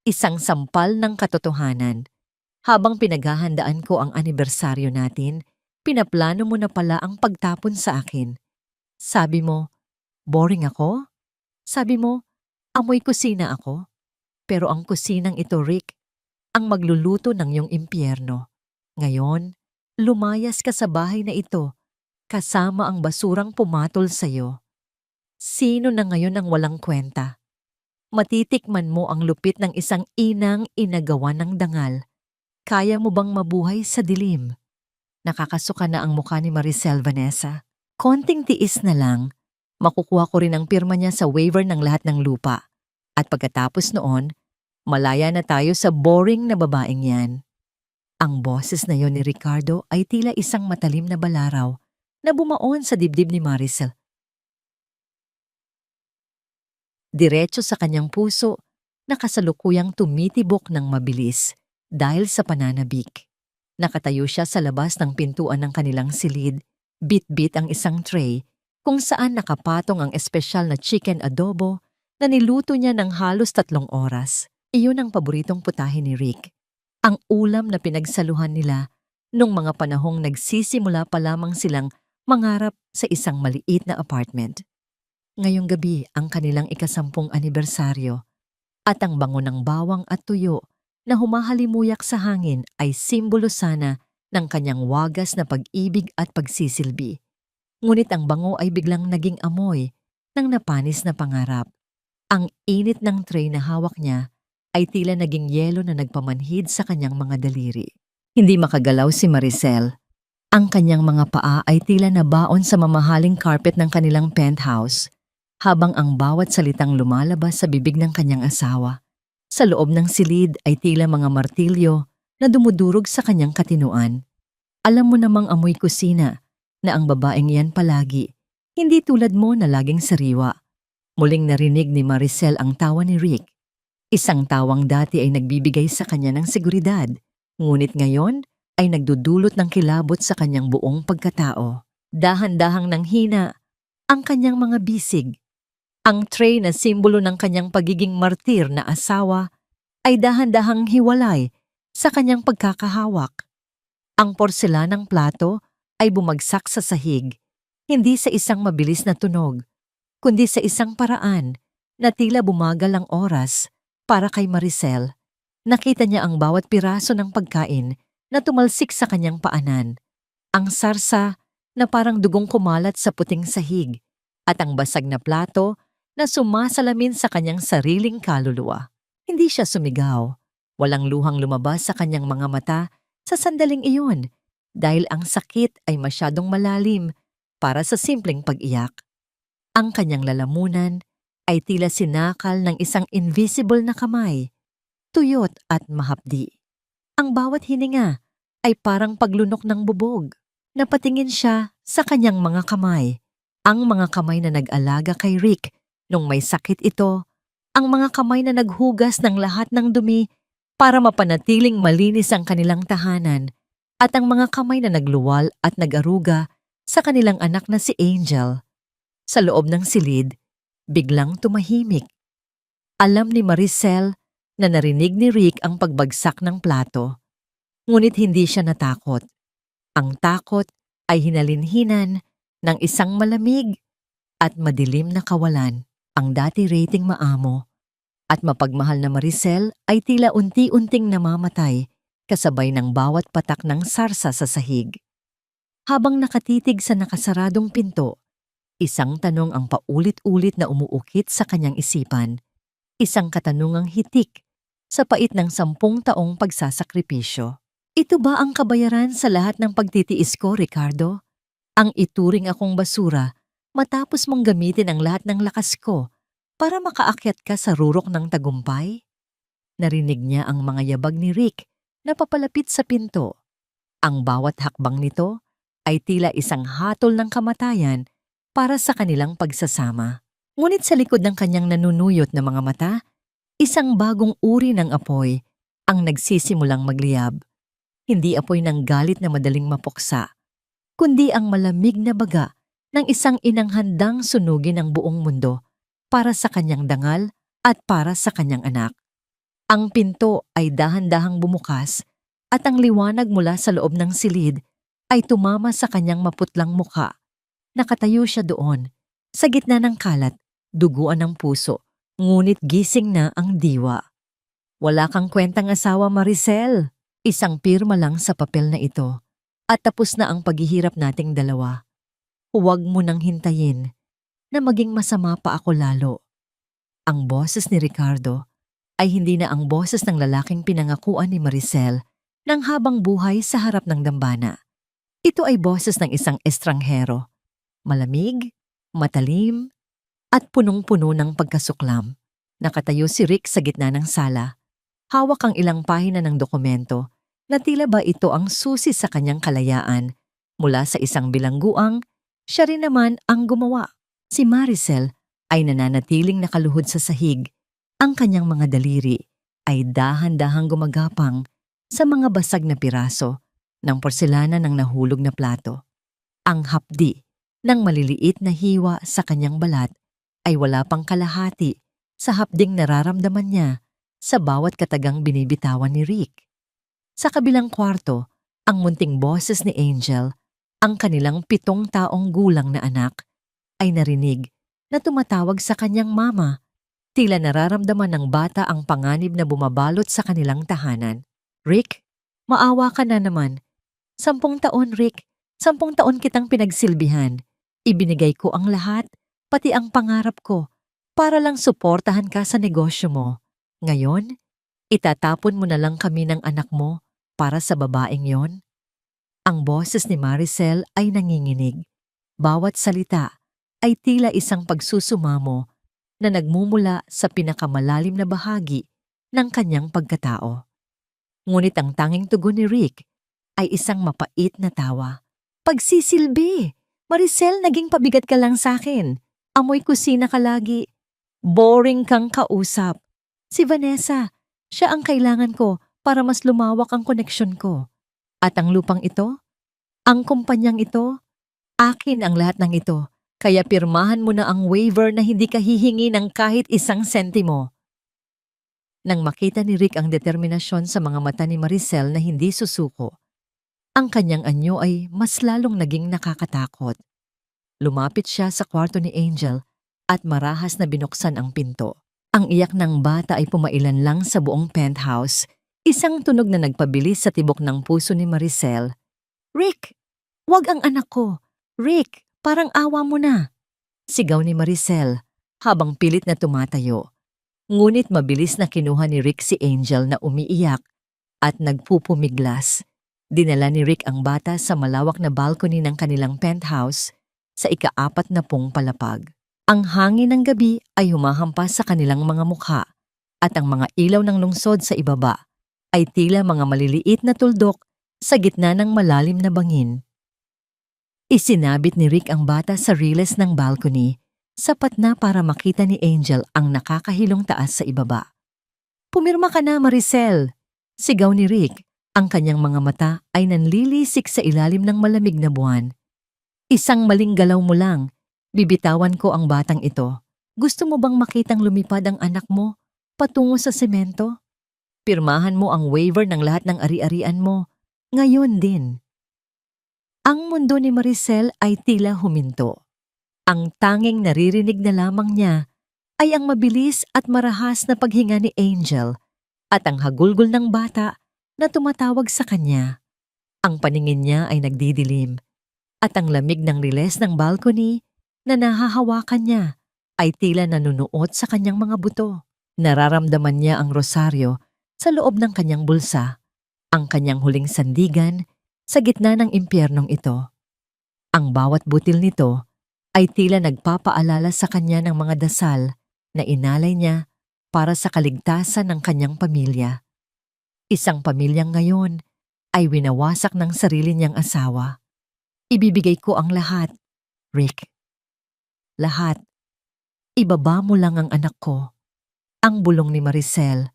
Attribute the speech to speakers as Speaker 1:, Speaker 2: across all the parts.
Speaker 1: Isang sampal ng katotohanan. Habang pinaghahandaan ko ang anibersaryo natin, pinaplano mo na pala ang pagtapon sa akin. Sabi mo, boring ako? Sabi mo, amoy kusina ako? Pero ang kusinang ito, Rick, ang magluluto ng iyong impyerno. Ngayon, lumayas ka sa bahay na ito, kasama ang basurang pumatol sa'yo. Sino na ngayon ang walang kwenta? Matitikman mo ang lupit ng isang inang inagawa ng dangal. Kaya mo bang mabuhay sa dilim? Nakakasuka na ang mukha ni Maricel, Vanessa. Konting tiis na lang, makukuha ko rin ang pirma niya sa waiver ng lahat ng lupa. At pagkatapos noon, malaya na tayo sa boring na babaeng yan. Ang boses na yon ni Ricardo ay tila isang matalim na balaraw na bumaon sa dibdib ni Maricel. Diretso sa kanyang puso na kasalukuyang tumitibok ng mabilis dahil sa pananabik. Nakatayo siya sa labas ng pintuan ng kanilang silid, bit-bit ang isang tray kung saan nakapatong ang espesyal na chicken adobo na niluto niya ng halos 3 oras. Iyon ang paboritong putahe ni Rick. Ang ulam na pinagsaluhan nila nung mga panahong nagsisimula pa lamang silang mangarap sa isang maliit na apartment. Ngayong gabi ang kanilang ika-10 anibersaryo at ang bango ng bawang at tuyo na humahalimuyak sa hangin ay simbolo sana ng kanyang wagas na pag-ibig at pagsisilbi. Ngunit ang bango ay biglang naging amoy ng napanis na pangarap. Ang init ng tray na hawak niya ay tila naging yelo na nagpamanhid sa kanyang mga daliri. Hindi makagalaw si Maricel. Ang kanyang mga paa ay tila nabaon sa mamahaling carpet ng kanilang penthouse, habang ang bawat salitang lumalabas sa bibig ng kanyang asawa. Sa loob ng silid ay tila mga martilyo na dumudurog sa kanyang katinuan. Alam mo namang amoy kusina na ang babaeng yan palagi, hindi tulad mo na laging sariwa. Muling narinig ni Maricel ang tawa ni Rick. Isang tawang dati ay nagbibigay sa kanya ng seguridad, ngunit ngayon ay nagdudulot ng kilabot sa kanyang buong pagkatao. Dahan-dahang nanghina ang kanyang mga bisig. Ang tray na simbolo ng kanyang pagiging martir na asawa ay dahan-dahang hiwalay sa kanyang pagkakahawak. Ang porselanang plato ay bumagsak sa sahig, hindi sa isang mabilis na tunog, kundi sa isang paraan na tila bumagal ang oras para kay Maricel. Nakita niya ang bawat piraso ng pagkain na tumalsik sa kanyang paanan, ang sarsa na parang dugong kumalat sa puting sahig, at ang basag na plato na sumasalamin sa kanyang sariling kaluluwa. Hindi siya sumigaw. Walang luhang lumabas sa kanyang mga mata sa sandaling iyon dahil ang sakit ay masyadong malalim para sa simpleng pag-iyak. Ang kanyang lalamunan ay tila sinakal ng isang invisible na kamay, tuyot at mahapdi. Ang bawat hininga ay parang paglunok ng bubog. Napatingin siya sa kanyang mga kamay, ang mga kamay na nag-alaga kay Rick nung may sakit ito, ang mga kamay na naghugas ng lahat ng dumi para mapanatiling malinis ang kanilang tahanan, at ang mga kamay na nagluwal at nag-aruga sa kanilang anak na si Angel. Sa loob ng silid, biglang tumahimik. Alam ni Maricel na narinig ni Rick ang pagbagsak ng plato, ngunit hindi siya natakot. Ang takot ay hinalinhinan ng isang malamig at madilim na kawalan. Ang dati rating maamo at mapagmahal na Maricel ay tila unti-unting namamatay kasabay ng bawat patak ng sarsa sa sahig. Habang nakatitig sa nakasaradong pinto, isang tanong ang paulit-ulit na umuukit sa kanyang isipan, isang katanungang hitik sa pait ng 10 taong pagsasakripisyo. Ito ba ang kabayaran sa lahat ng pagtitiis ko, Ricardo? Ang ituring akong basura matapos mong gamitin ang lahat ng lakas ko para makaakyat ka sa rurok ng tagumpay? Narinig niya ang mga yabag ni Rick na papalapit sa pinto. Ang bawat hakbang nito ay tila isang hatol ng kamatayan para sa kanilang pagsasama. Ngunit sa likod ng kanyang nanunuyot na mga mata, isang bagong uri ng apoy ang nagsisimulang magliyab. Hindi apoy ng galit na madaling mapuksa, kundi ang malamig na baga ng isang inang handang sunugin ang buong mundo para sa kanyang dangal at para sa kanyang anak. Ang pinto ay dahan-dahang bumukas at ang liwanag mula sa loob ng silid ay tumama sa kanyang maputlang mukha. Nakatayo siya doon, sa gitna ng kalat, duguan ng puso, ngunit gising na ang diwa. Wala kang kwentang asawa, Maricel. Isang pirma lang sa papel na ito. At tapos na ang paghihirap nating dalawa. Huwag mo nang hintayin na maging masama pa ako lalo. Ang boses ni Ricardo ay hindi na ang boses ng lalaking pinangakuan ni Maricel ng habang buhay sa harap ng dambana. Ito ay boses ng isang estranghero. Malamig, matalim, at punong-puno ng pagkasuklam. Nakatayo si Rick sa gitna ng sala. Hawak ang ilang pahina ng dokumento na tila ba ito ang susi sa kanyang kalayaan. Mula sa isang bilangguang, siya rin naman ang gumawa. Si Maricel ay nananatiling nakaluhod sa sahig. Ang kanyang mga daliri ay dahan-dahang gumagapang sa mga basag na piraso ng porselana ng nahulog na plato. Ang hapdi ng maliliit na hiwa sa kanyang balat ay wala pang kalahati sa hapding nararamdaman niya sa bawat katagang binibitawan ni Rick. Sa kabilang kwarto, ang munting boses ni Angel, ang kanilang 7 taong gulang na anak, ay narinig na tumatawag sa kanyang mama. Tila nararamdaman ng bata ang panganib na bumabalot sa kanilang tahanan. Rick, maawa ka na naman. 10 taon, Rick. 10 taon kitang pinagsilbihan. Ibinigay ko ang lahat, pati ang pangarap ko, para lang suportahan ka sa negosyo mo. Ngayon, itatapon mo na lang kami ng anak mo para sa babaeng yon? Ang boses ni Maricel ay nanginginig. Bawat salita ay tila isang pagsusumamo na nagmumula sa pinakamalalim na bahagi ng kanyang pagkatao. Ngunit ang tanging tugon ni Rick ay isang mapait na tawa. Pagsisilbi! Maricel, naging pabigat ka lang sa akin. Amoy kusina ka lagi. Boring kang kausap. Si Vanessa, siya ang kailangan ko para mas lumawak ang koneksyon ko. At ang lupang ito, ang kumpanyang ito, akin ang lahat ng ito. Kaya pirmahan mo na ang waiver na hindi ka hihingi ng kahit 1 sentimo. Nang makita ni Rick ang determinasyon sa mga mata ni Maricel na hindi susuko, ang kanyang anyo ay mas lalong naging nakakatakot. Lumapit siya sa kwarto ni Angel at marahas na binuksan ang pinto. Ang iyak ng bata ay pumailan lang sa buong penthouse, isang tunog na nagpabilis sa tibok ng puso ni Maricel. Rick, wag ang anak ko. Rick, parang awa mo na. Sigaw ni Maricel habang pilit na tumatayo. Ngunit mabilis na kinuha ni Rick si Angel na umiiyak at nagpupumiglas. Dinala ni Rick ang bata sa malawak na balcony ng kanilang penthouse sa ika-40 palapag. Ang hangin ng gabi ay humahampas sa kanilang mga mukha at ang mga ilaw ng lungsod sa ibaba ay tila mga maliliit na tuldok sa gitna ng malalim na bangin. Isinabit ni Rick ang bata sa riles ng balcony, sapat na para makita ni Angel ang nakakahilong taas sa ibaba. Pumirma ka na, Maricel! Sigaw ni Rick. Ang kanyang mga mata ay nanlilisik sa ilalim ng malamig na buwan. Isang maling galaw mo lang, bibitawan ko ang batang ito. Gusto mo bang makitang lumipad ang anak mo patungo sa semento? Pirmahan mo ang waiver ng lahat ng ari-arian mo. Ngayon din. Ang mundo ni Maricel ay tila huminto. Ang tanging naririnig na lamang niya ay ang mabilis at marahas na paghinga ni Angel at ang hagulgol ng bata na tumatawag sa kanya. Ang paningin niya ay nagdidilim at ang lamig ng riles ng balcony na nahahawakan niya ay tila nanunuot sa kanyang mga buto. Nararamdaman niya ang rosaryo sa loob ng kanyang bulsa, ang kanyang huling sandigan sa gitna ng impyernong ito. Ang bawat butil nito ay tila nagpapaalala sa kanya ng mga dasal na inalay niya para sa kaligtasan ng kanyang pamilya. Isang pamilyang ngayon ay winawasak ng sarili niyang asawa. Ibibigay ko ang lahat, Rick. Lahat. Ibaba mo lang ang anak ko. Ang bulong ni Maricel.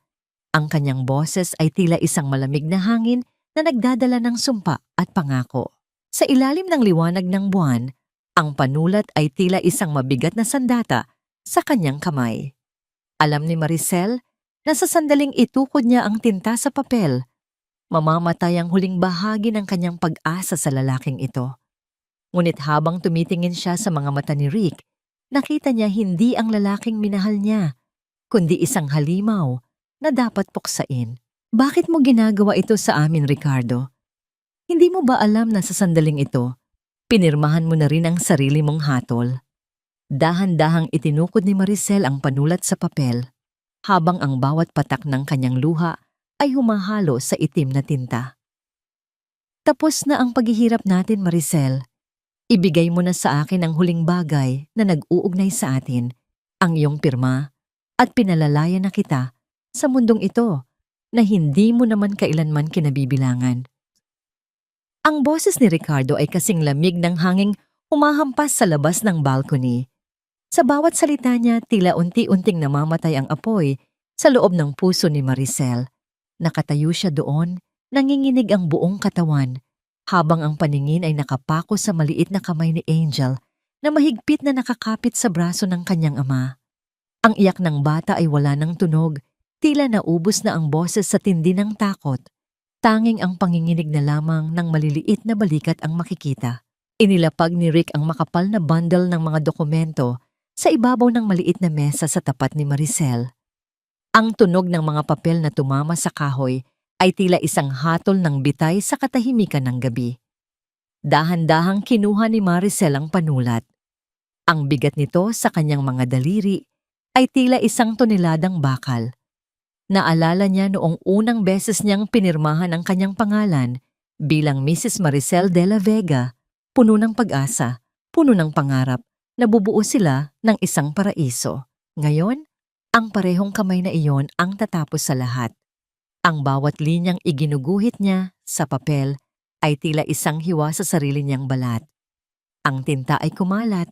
Speaker 1: Ang kanyang boses ay tila isang malamig na hangin na nagdadala ng sumpa at pangako. Sa ilalim ng liwanag ng buwan, ang panulat ay tila isang mabigat na sandata sa kanyang kamay. Alam ni Maricel na sa sandaling itukod niya ang tinta sa papel, mamamatay ang huling bahagi ng kanyang pag-asa sa lalaking ito. Ngunit habang tumitingin siya sa mga mata ni Rick, nakita niya hindi ang lalaking minahal niya, kundi isang halimaw na dapat puksain. Bakit mo ginagawa ito sa amin, Ricardo? Hindi mo ba alam na sa sandaling ito, pinirmahan mo na rin ang sarili mong hatol? Dahan-dahang itinukod ni Maricel ang panulat sa papel, habang ang bawat patak ng kanyang luha ay humahalo sa itim na tinta. Tapos na ang paghihirap natin, Maricel. Ibigay mo na sa akin ang huling bagay na nag-uugnay sa atin, ang iyong pirma, at pinalalaya na kita sa mundong ito na hindi mo naman kailanman kinabibilangan. Ang boses ni Ricardo ay kasing lamig ng hanging humahampas sa labas ng balcony. Sa bawat salita niya, tila unti-unting namamatay ang apoy sa loob ng puso ni Maricel. Nakatayo siya doon, nanginginig ang buong katawan, habang ang paningin ay nakapako sa maliit na kamay ni Angel na mahigpit na nakakapit sa braso ng kanyang ama. Ang iyak ng bata ay wala ng tunog, tila naubos na ang boses sa tindi ng takot. Tanging ang panginginig na lamang ng maliliit na balikat ang makikita. Inilapag ni Rick ang makapal na bundle ng mga dokumento sa ibabaw ng maliit na mesa sa tapat ni Maricel. Ang tunog ng mga papel na tumama sa kahoy ay tila isang hatol ng bitay sa katahimikan ng gabi. Dahan-dahang kinuha ni Maricel ang panulat. Ang bigat nito sa kanyang mga daliri ay tila isang toneladang bakal. Naalala niya noong unang beses niyang pinirmahan ang kanyang pangalan bilang Mrs. Maricel de la Vega, puno ng pag-asa, puno ng pangarap, nabubuo sila ng isang paraiso. Ngayon, ang parehong kamay na iyon ang tatapos sa lahat. Ang bawat linyang iginuguhit niya sa papel ay tila isang hiwa sa sarili niyang balat. Ang tinta ay kumalat,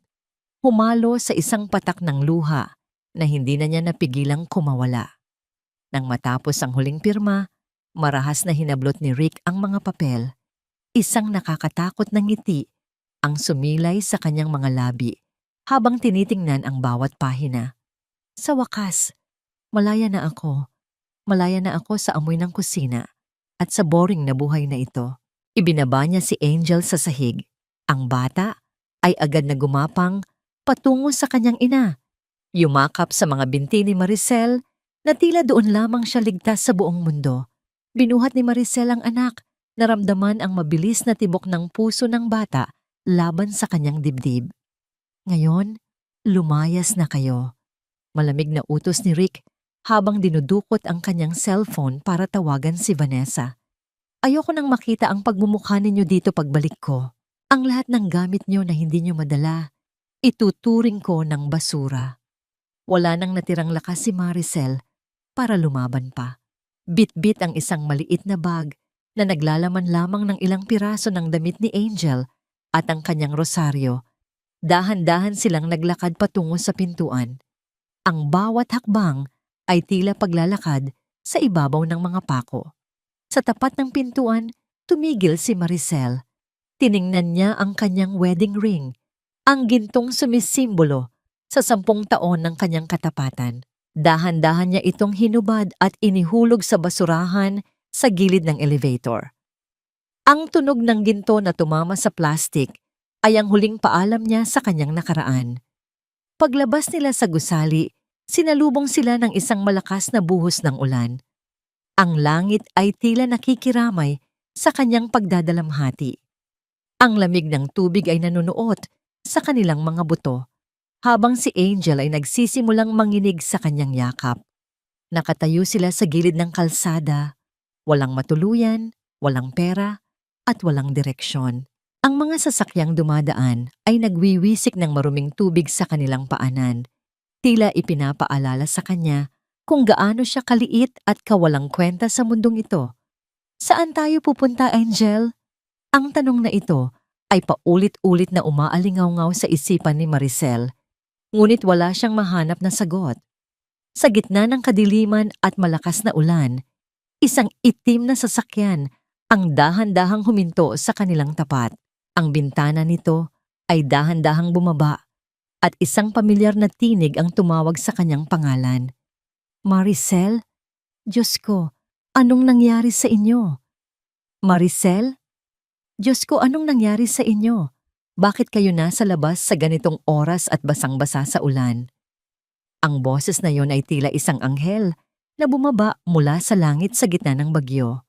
Speaker 1: humalo sa isang patak ng luha na hindi na niya napigilang kumawala. Nang matapos ang huling pirma, marahas na hinablot ni Rick ang mga papel. Isang nakakatakot na ngiti ang sumilay sa kanyang mga labi habang tinitingnan ang bawat pahina. Sa wakas, malaya na ako. Malaya na ako sa amoy ng kusina at sa boring na buhay na ito. Ibinaba niya si Angel sa sahig. Ang bata ay agad na gumapang patungo sa kanyang ina. Yumakap sa mga binti ni Maricel na tila doon lamang siya ligtas sa buong mundo. Binuhat ni Maricel ang anak, naramdaman ang mabilis na tibok ng puso ng bata laban sa kanyang dibdib. Ngayon, lumayas na kayo. Malamig na utos ni Rick habang dinudukot ang kanyang cellphone para tawagan si Vanessa. Ayoko nang makita ang pagmumukha ninyo dito pagbalik ko. Ang lahat ng gamit nyo na hindi nyo madala, ituturing ko ng basura. Wala nang natirang lakas si Maricel para lumaban pa. Bit-bit ang isang maliit na bag na naglalaman lamang ng ilang piraso ng damit ni Angel at ang kanyang rosaryo. Dahan-dahan silang naglakad patungo sa pintuan. Ang bawat hakbang ay tila paglalakad sa ibabaw ng mga pako. Sa tapat ng pintuan, tumigil si Maricel. Tiningnan niya ang kanyang wedding ring, ang gintong sumisimbolo sa 10 taon ng kanyang katapatan. Dahan-dahan niya itong hinubad at inihulog sa basurahan sa gilid ng elevator. Ang tunog ng ginto na tumama sa plastik ay ang huling paalam niya sa kanyang nakaraan. Paglabas nila sa gusali, sinalubong sila ng isang malakas na buhos ng ulan. Ang langit ay tila nakikiramay sa kanyang pagdadalamhati. Ang lamig ng tubig ay nanunuot sa kanilang mga buto, habang si Angel ay nagsisimulang manginig sa kanyang yakap. Nakatayo sila sa gilid ng kalsada, walang matuluyan, walang pera, at walang direksyon. Ang mga sasakyang dumadaan ay nagwiwisik ng maruming tubig sa kanilang paanan. Tila ipinapaalala sa kanya kung gaano siya kaliit at kawalang kwenta sa mundong ito. Saan tayo pupunta, Angel? Ang tanong na ito ay paulit-ulit na umaalingaw-ngaw sa isipan ni Maricel. Ngunit wala siyang mahanap na sagot. Sa gitna ng kadiliman at malakas na ulan, isang itim na sasakyan ang dahan-dahang huminto sa kanilang tapat. Ang bintana nito ay dahan-dahang bumaba at isang pamilyar na tinig ang tumawag sa kanyang pangalan. Maricel, Diyos ko, anong nangyari sa inyo? Maricel? Diyos ko, anong nangyari sa inyo? Bakit kayo nasa labas sa ganitong oras at basang-basa sa ulan? Ang boses na yon ay tila isang anghel na bumaba mula sa langit sa gitna ng bagyo.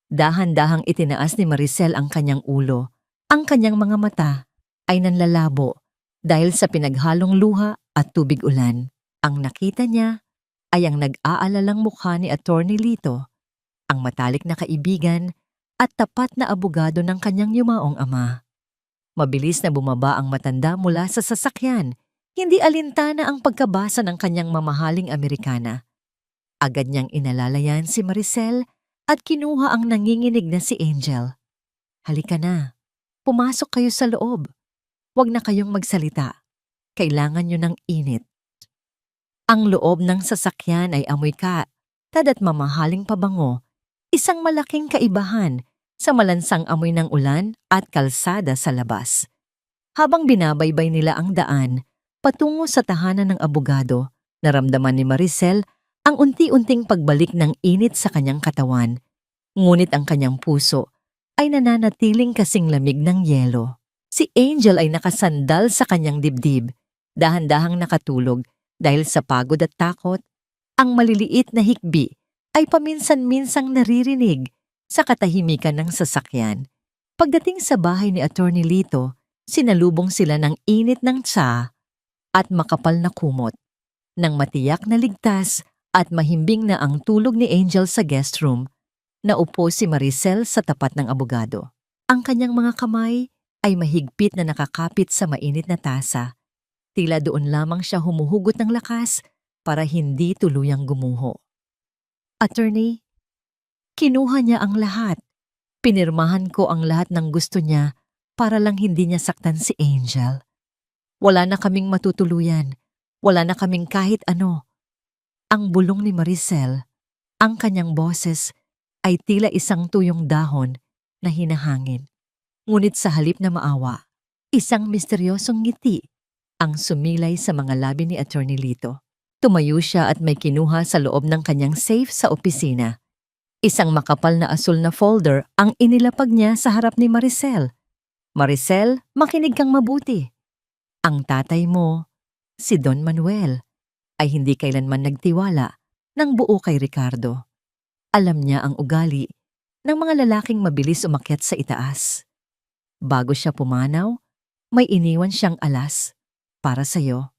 Speaker 1: Dahan-dahang itinaas ni Maricel ang kanyang ulo. Ang kanyang mga mata ay nanlalabo dahil sa pinaghalong luha at tubig ulan. Ang nakita niya ay ang nag-aalalang mukha ni Attorney Lito, ang matalik na kaibigan at tapat na abogado ng kanyang yumaong ama. Mabilis na bumaba ang matanda mula sa sasakyan. Hindi alintana ang pagkabasa ng kanyang mamahaling Amerikana. Agad niyang inalalayan si Maricel at kinuha ang nanginginig na si Angel. Halika na, pumasok kayo sa loob. Huwag na kayong magsalita. Kailangan niyo ng init. Ang loob ng sasakyan ay amoy katad at mamahaling pabango, isang malaking kaibahan sa malansang amoy ng ulan at kalsada sa labas. Habang binabaybay nila ang daan, patungo sa tahanan ng abogado, naramdaman ni Maricel ang unti-unting pagbalik ng init sa kanyang katawan. Ngunit ang kanyang puso ay nananatiling kasing lamig ng yelo. Si Angel ay nakasandal sa kanyang dibdib, dahan-dahang nakatulog dahil sa pagod at takot. Ang maliliit na hikbi ay paminsan-minsang naririnig sa katahimikan ng sasakyan. Pagdating sa bahay ni Attorney Lito, sinalubong sila ng init ng tsa at makapal na kumot. Nang matiyak na ligtas at mahimbing na ang tulog ni Angel sa guest room, naupo si Maricel sa tapat ng abogado. Ang kanyang mga kamay ay mahigpit na nakakapit sa mainit na tasa. Tila doon lamang siya humuhugot ng lakas para hindi tuluyang gumuho. Attorney, kinuha niya ang lahat. Pinirmahan ko ang lahat ng gusto niya para lang hindi niya saktan si Angel. Wala na kaming matutuluyan. Wala na kaming kahit ano. Ang bulong ni Maricel, ang kanyang boses, ay tila isang tuyong dahon na hinahangin. Ngunit sa halip na maawa, isang misteryosong ngiti ang sumilay sa mga labi ni Attorney Lito. Tumayo siya at may kinuha sa loob ng kanyang safe sa opisina. Isang makapal na asul na folder ang inilapag niya sa harap ni Maricel. Maricel, makinig kang mabuti. Ang tatay mo, si Don Manuel, ay hindi kailanman nagtiwala ng buo kay Ricardo. Alam niya ang ugali ng mga lalaking mabilis umakyat sa itaas. Bago siya pumanaw, may iniwan siyang alas para sa'yo.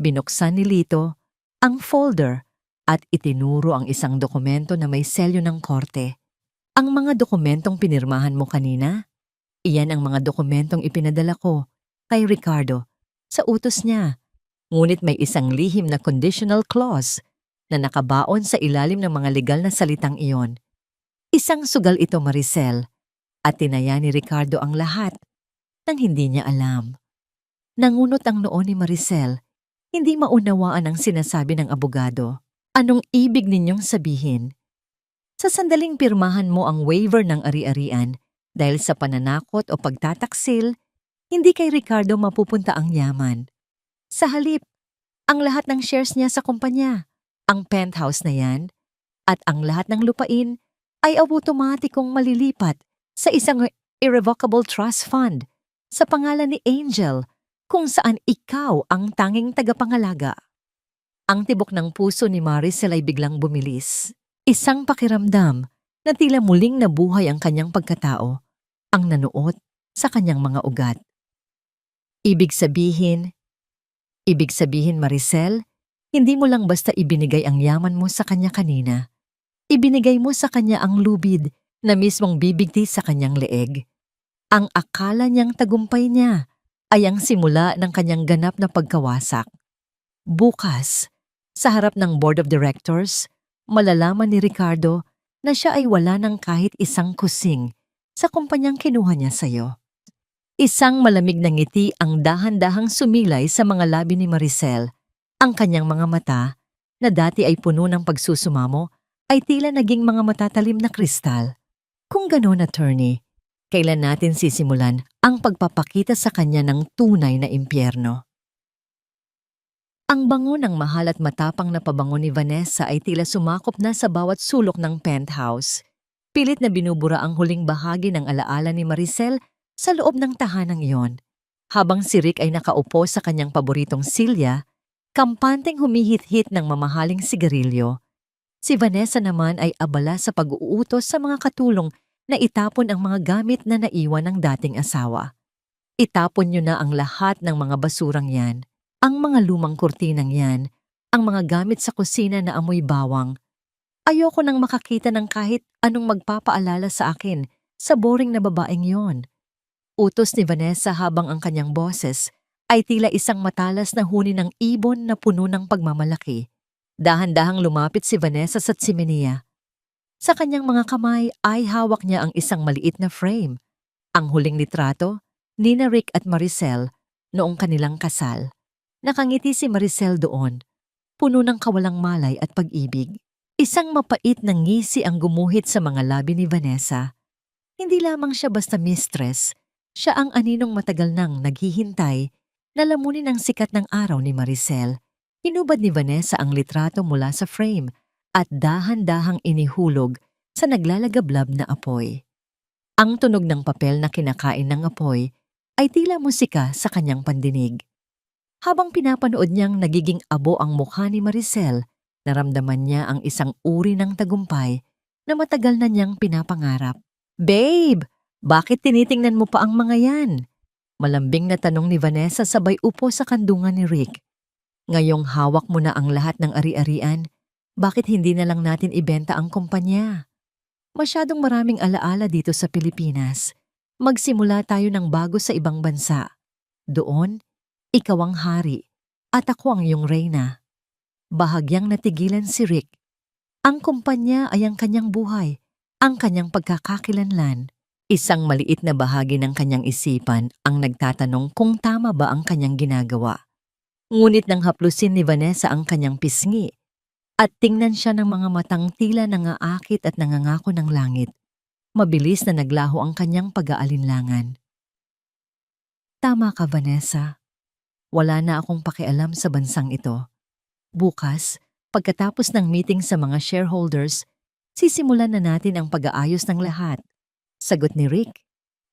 Speaker 1: Binuksan ni Lito ang folder at itinuro ang isang dokumento na may selyo ng korte. Ang mga dokumentong pinirmahan mo kanina, iyan ang mga dokumentong ipinadala ko kay Ricardo sa utos niya. Ngunit may isang lihim na conditional clause na nakabaon sa ilalim ng mga legal na salitang iyon. Isang sugal ito, Maricel, at tinaya ni Ricardo ang lahat nang hindi niya alam. Nangunot ang noo ni Maricel, hindi maunawaan ang sinasabi ng abogado. Anong ibig ninyong sabihin? Sa sandaling pirmahan mo ang waiver ng ari-arian dahil sa pananakot o pagtataksil, hindi kay Ricardo mapupunta ang yaman. Sa halip, ang lahat ng shares niya sa kumpanya, ang penthouse na yan, at ang lahat ng lupain ay automatikong malilipat sa isang irrevocable trust fund sa pangalan ni Angel kung saan ikaw ang tanging tagapangalaga. Ang tibok ng puso ni Maricel ay biglang bumilis. Isang pakiramdam na tila muling nabuhay ang kanyang pagkatao, ang nanuot sa kanyang mga ugat. Ibig sabihin Maricel, hindi mo lang basta ibinigay ang yaman mo sa kanya kanina. Ibinigay mo sa kanya ang lubid na mismong bibigti sa kanyang leeg. Ang akala niyang tagumpay niya ay ang simula ng kanyang ganap na pagkawasak. Bukas, sa harap ng board of directors, malalaman ni Ricardo na siya ay wala ng kahit isang kusing sa kumpanyang kinuha niya sa'yo. Isang malamig na ngiti ang dahan-dahang sumilay sa mga labi ni Maricel. Ang kanyang mga mata, na dati ay puno ng pagsusumamo, ay tila naging mga matatalim na kristal. Kung ganon, attorney, kailan natin sisimulan ang pagpapakita sa kanya ng tunay na impyerno? Ang bango ng mahal at matapang na pabango ni Vanessa ay tila sumakop na sa bawat sulok ng penthouse. Pilit na binubura ang huling bahagi ng alaala ni Maricel sa loob ng tahanang iyon. Habang si Rick ay nakaupo sa kanyang paboritong silya, kampanteng humihit-hit ng mamahaling sigarilyo. Si Vanessa naman ay abala sa pag-uutos sa mga katulong na itapon ang mga gamit na naiwan ng dating asawa. Itapon niyo na ang lahat ng mga basurang yan. Ang mga lumang kurtinang yan, ang mga gamit sa kusina na amoy bawang. Ayoko nang makakita ng kahit anong magpapaalala sa akin sa boring na babaeng yon. Utos ni Vanessa habang ang kanyang boses ay tila isang matalas na huni ng ibon na puno ng pagmamalaki. Dahan-dahang lumapit si Vanessa sa tsimenea. Sa kanyang mga kamay ay hawak niya ang isang maliit na frame. Ang huling litrato ni Rick at Maricel noong kanilang kasal. Nakangiti si Maricel doon, puno ng kawalang malay at pag-ibig. Isang mapait na ngisi ang gumuhit sa mga labi ni Vanessa. Hindi lamang siya basta mistress, siya ang aninong matagal nang naghihintay na lamunin ang sikat ng araw ni Maricel. Hinubad ni Vanessa ang litrato mula sa frame at dahan-dahang inihulog sa naglalagablab na apoy. Ang tunog ng papel na kinakain ng apoy ay tila musika sa kanyang pandinig. Habang pinapanood niyang nagiging abo ang mukha ni Maricel, naramdaman niya ang isang uri ng tagumpay na matagal na niyang pinapangarap. "Babe, bakit tinitingnan mo pa ang mga yan?" Malambing na tanong ni Vanessa sabay upo sa kandungan ni Rick. "Ngayong hawak mo na ang lahat ng ari-arian, bakit hindi na lang natin ibenta ang kumpanya? Masyadong maraming alaala dito sa Pilipinas. Magsimula tayo ng bago sa ibang bansa. Doon, ikaw ang hari at ako ang iyong reyna." Bahagyang natigilan si Rick. Ang kumpanya ay ang kanyang buhay, ang kanyang pagkakakilanlan. Isang maliit na bahagi ng kanyang isipan ang nagtatanong kung tama ba ang kanyang ginagawa. Ngunit nang haplusin ni Vanessa ang kanyang pisngi at tingnan siya ng mga matang tila nangaakit at nangangako ng langit, mabilis na naglaho ang kanyang pag-aalinlangan. "Tama ka, Vanessa. Wala na akong pakialam sa bansang ito. Bukas, pagkatapos ng meeting sa mga shareholders, sisimulan na natin ang pag-aayos ng lahat." Sagot ni Rick.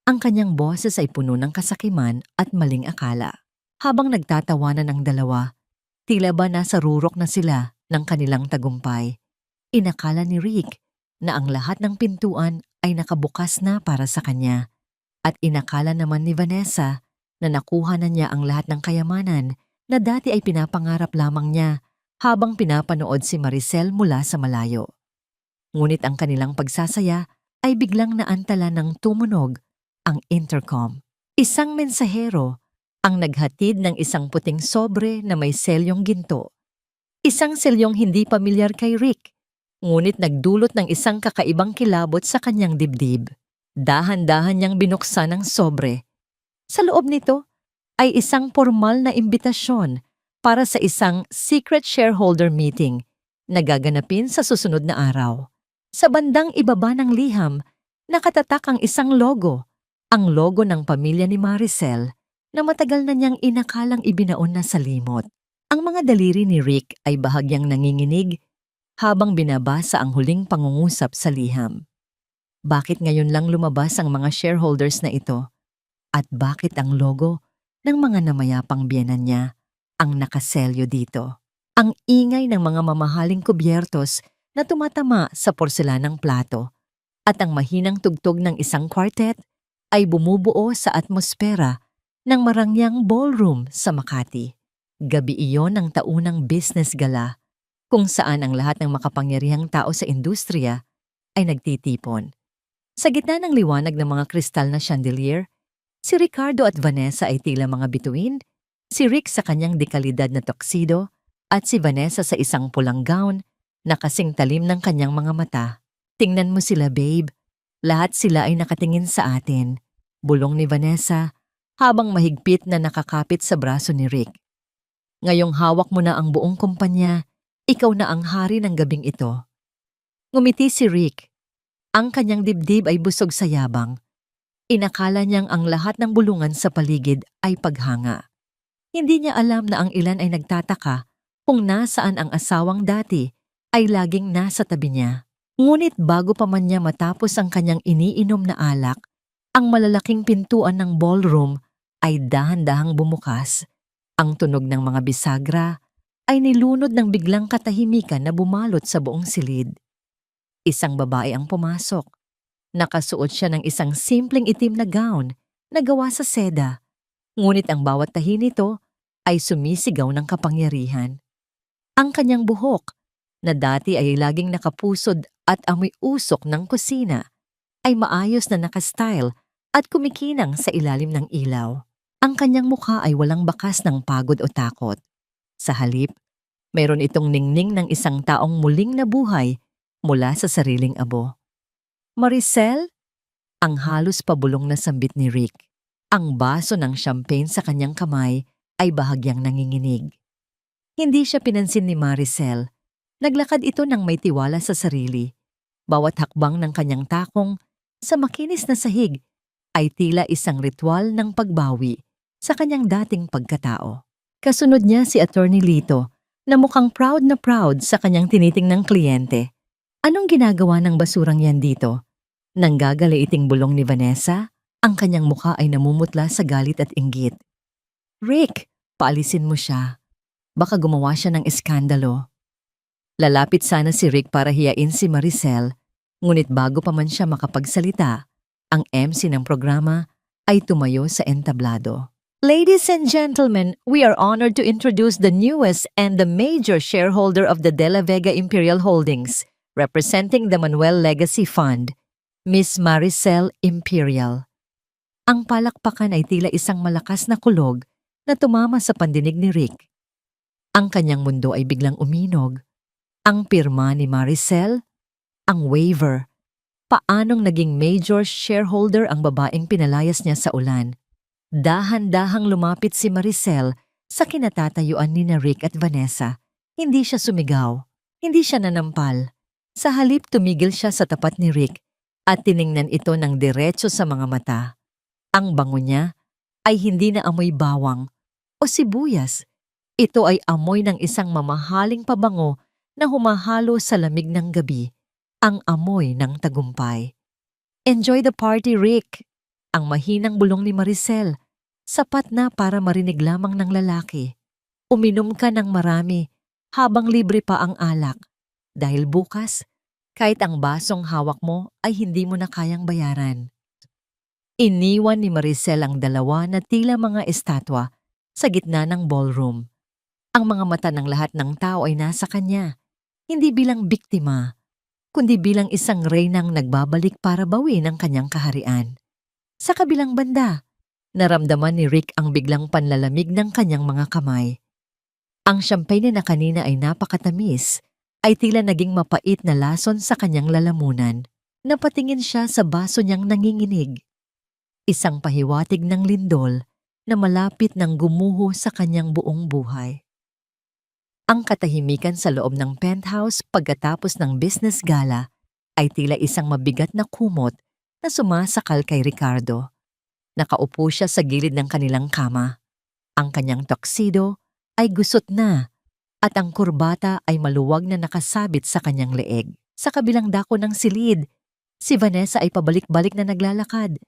Speaker 1: Ang kanyang boses ay puno ng kasakiman at maling akala. Habang nagtatawanan ang dalawa, tila ba nasa rurok na sila ng kanilang tagumpay. Inakala ni Rick na ang lahat ng pintuan ay nakabukas na para sa kanya. At inakala naman ni Vanessa na nakuha na niya ang lahat ng kayamanan na dati ay pinapangarap lamang niya habang pinapanood si Maricel mula sa malayo. Ngunit ang kanilang pagsasaya ay biglang naantala ng tumunog ang intercom. Isang mensahero ang naghatid ng isang puting sobre na may selyong ginto. Isang selyong hindi pamilyar kay Rick, ngunit nagdulot ng isang kakaibang kilabot sa kanyang dibdib. Dahan-dahan niyang binuksan ang sobre. Sa loob nito ay isang formal na imbitasyon para sa isang secret shareholder meeting na gaganapin sa susunod na araw. Sa bandang ibaba ng liham, nakatatak ang isang logo, ang logo ng pamilya ni Maricel na matagal na niyang inakalang ibinaon na sa limot. Ang mga daliri ni Rick ay bahagyang nanginginig habang binabasa ang huling pangungusap sa liham. Bakit ngayon lang lumabas ang mga shareholders na ito? At bakit ang logo ng mga namayapang biyenan niya ang nakaselyo dito? Ang ingay ng mga mamahaling kubyertos na tumatama sa porselanang plato at ang mahinang tugtog ng isang quartet ay bumubuo sa atmosfera ng marangyang ballroom sa Makati. Gabi iyon ng taunang business gala kung saan ang lahat ng makapangyarihang tao sa industriya ay nagtitipon. Sa gitna ng liwanag ng mga kristal na chandelier, si Ricardo at Vanessa ay tila mga bituin, si Rick sa kanyang dekalidad na tuxedo at si Vanessa sa isang pulang gown na kasing talim ng kanyang mga mata. "Tingnan mo sila, babe. Lahat sila ay nakatingin sa atin," bulong ni Vanessa habang mahigpit na nakakapit sa braso ni Rick. "Ngayong hawak mo na ang buong kumpanya, ikaw na ang hari ng gabing ito." Ngumiti si Rick. Ang kanyang dibdib ay busog sa yabang. Inakala niyang ang lahat ng bulungan sa paligid ay paghanga. Hindi niya alam na ang ilan ay nagtataka Kung nasaan ang asawang dati, ay laging nasa tabi niya. Ngunit bago pa man niya matapos ang kanyang iniinom na alak, ang malalaking pintuan ng ballroom ay dahan-dahang bumukas. Ang tunog ng mga bisagra ay nilunod ng biglang katahimikan na bumalot sa buong silid. Isang babae ang pumasok. Nakasuot siya ng isang simpleng itim na gown na gawa sa seda. Ngunit ang bawat tahi nito ay sumisigaw ng kapangyarihan. Ang kanyang buhok, na dati ay laging nakapusod at amoy usok ng kusina, ay maayos na nakastyle at kumikinang sa ilalim ng ilaw. Ang kanyang mukha ay walang bakas ng pagod o takot. Sa halip, mayroon itong ningning ng isang taong muling nabuhay mula sa sariling abo. "Maricel?" Ang halos pabulong na sambit ni Rick. Ang baso ng champagne sa kanyang kamay ay bahagyang nanginginig. Hindi siya pinansin ni Maricel. Naglakad ito ng may tiwala sa sarili. Bawat hakbang ng kanyang takong sa makinis na sahig ay tila isang ritual ng pagbawi sa kanyang dating pagkatao. Kasunod niya si Attorney Lito na mukhang proud na proud sa kanyang tinitingnang kliyente. "Anong ginagawa ng basurang yan dito?" Nanggagaliiting bulong ni Vanessa, ang kanyang mukha ay namumutla sa galit at inggit. "Rick, paalisin mo siya. Baka gumawa siya ng eskandalo." Lalapit sana si Rick para hiyain si Maricel, ngunit bago pa man siya makapagsalita, ang MC ng programa ay tumayo sa entablado. "Ladies and gentlemen, we are honored to introduce the newest and the major shareholder of the De La Vega Imperial Holdings, representing the Manuel Legacy Fund, Miss Maricel Imperial." Ang palakpakan ay tila isang malakas na kulog na tumama sa pandinig ni Rick. Ang kanyang mundo ay biglang uminog. Ang pirma ni Maricel, ang waiver. Paanong naging major shareholder ang babaeng pinalayas niya sa ulan? Dahan-dahang lumapit si Maricel sa kinatatayuan ni na Rick at Vanessa. Hindi siya sumigaw. Hindi siya nanampal. Sa halip tumigil siya sa tapat ni Rick at tiningnan ito ng diretso sa mga mata. Ang bango niya ay hindi na amoy bawang o sibuyas. Ito ay amoy ng isang mamahaling pabango na humahalo sa lamig ng gabi, ang amoy ng tagumpay. "Enjoy the party, Rick." Ang mahinang bulong ni Maricel, sapat na para marinig lamang ng lalaki. "Uminom ka ng marami habang libre pa ang alak. Dahil bukas, kahit ang basong hawak mo ay hindi mo na kayang bayaran." Iniwan ni Maricel ang dalawa na tila mga estatwa sa gitna ng ballroom. Ang mga mata ng lahat ng tao ay nasa kanya, hindi bilang biktima, kundi bilang isang reynang nagbabalik para bawiin ang kanyang kaharian. Sa kabilang banda, naramdaman ni Rick ang biglang panlalamig ng kanyang mga kamay. Ang champagne na kanina ay napakatamis, ay tila naging mapait na lason sa kanyang lalamunan. Napatingin siya sa baso niyang nanginginig. Isang pahiwatig ng lindol na malapit ng gumuho sa kanyang buong buhay. Ang katahimikan sa loob ng penthouse pagkatapos ng business gala ay tila isang mabigat na kumot na sumasakal kay Ricardo. Nakaupo siya sa gilid ng kanilang kama. Ang kanyang tuxedo ay gusot na at ang kurbata ay maluwag na nakasabit sa kanyang leeg. Sa kabilang dako ng silid, si Vanessa ay pabalik-balik na naglalakad.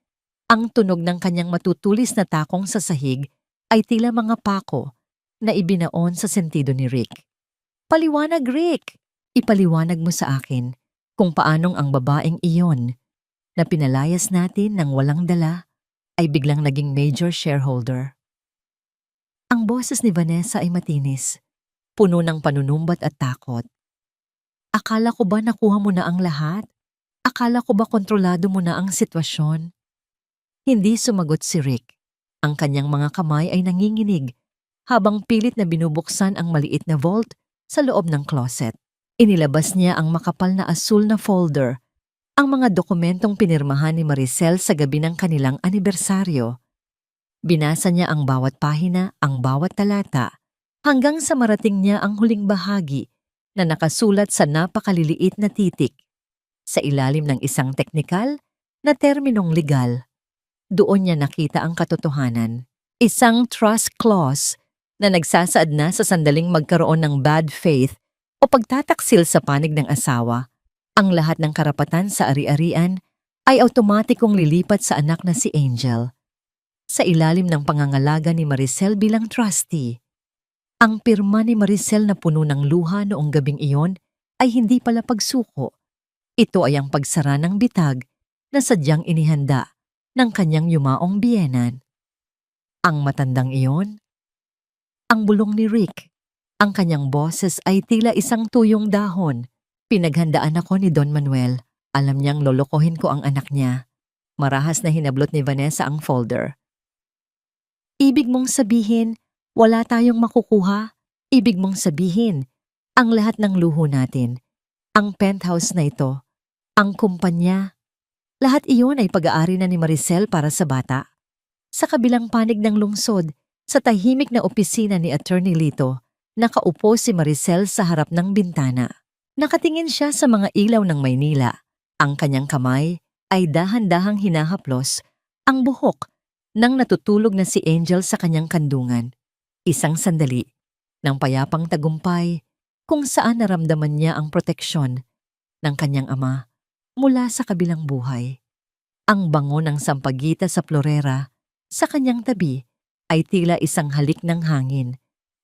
Speaker 1: Ang tunog ng kanyang matutulis na takong sa sahig ay tila mga pako na ibinaon sa sentido ni Rick. "Paliwanag, Rick! Ipaliwanag mo sa akin kung paanong ang babaeng iyon na pinalayas natin ng walang dala ay biglang naging major shareholder." Ang boses ni Vanessa ay matinis, puno ng panunumbat at takot. "Akala ko ba nakuha mo na ang lahat? Akala ko ba kontrolado mo na ang sitwasyon?" Hindi sumagot si Rick. Ang kanyang mga kamay ay nanginginig habang pilit na binubuksan ang maliit na vault sa loob ng closet. Inilabas niya ang makapal na asul na folder, ang mga dokumentong pinirmahan ni Maricel sa gabi ng kanilang anibersaryo. Binasa niya ang bawat pahina, ang bawat talata, hanggang sa marating niya ang huling bahagi na nakasulat sa napakaliliit na titik sa ilalim ng isang teknikal na terminong legal. Doon niya nakita ang katotohanan. Isang trust clause na nagsasaad na sa sandaling magkaroon ng bad faith o pagtataksil sa panig ng asawa, ang lahat ng karapatan sa ari-arian ay automatikong lilipat sa anak na si Angel. Sa ilalim ng pangangalaga ni Maricel bilang trustee, ang pirma ni Maricel na puno ng luha noong gabing iyon ay hindi pala pagsuko. Ito ay ang pagsara ng bitag na sadyang inihanda ng kanyang yumaong biyenan. Ang matandang iyon, ang bulong ni Rick, ang kanyang boses ay tila isang tuyong dahon. Pinaghandaan ako ni Don Manuel. Alam niyang lolokohin ko ang anak niya. Marahas na hinablot ni Vanessa ang folder. Ibig mong sabihin, wala tayong makukuha? Ibig mong sabihin, ang lahat ng luho natin, ang penthouse na ito, ang kumpanya, lahat iyon ay pag-aari na ni Maricel para sa bata. Sa kabilang panig ng lungsod, sa tahimik na opisina ni Attorney Lito, nakaupo si Maricel sa harap ng bintana. Nakatingin siya sa mga ilaw ng Maynila. Ang kanyang kamay ay dahan-dahang hinahaplos ang buhok nang natutulog na si Angel sa kanyang kandungan. Isang sandali ng payapang tagumpay kung saan naramdaman niya ang proteksyon ng kanyang ama mula sa kabilang buhay. Ang bango ng sampagita sa florera sa kanyang tabi ay tila isang halik ng hangin,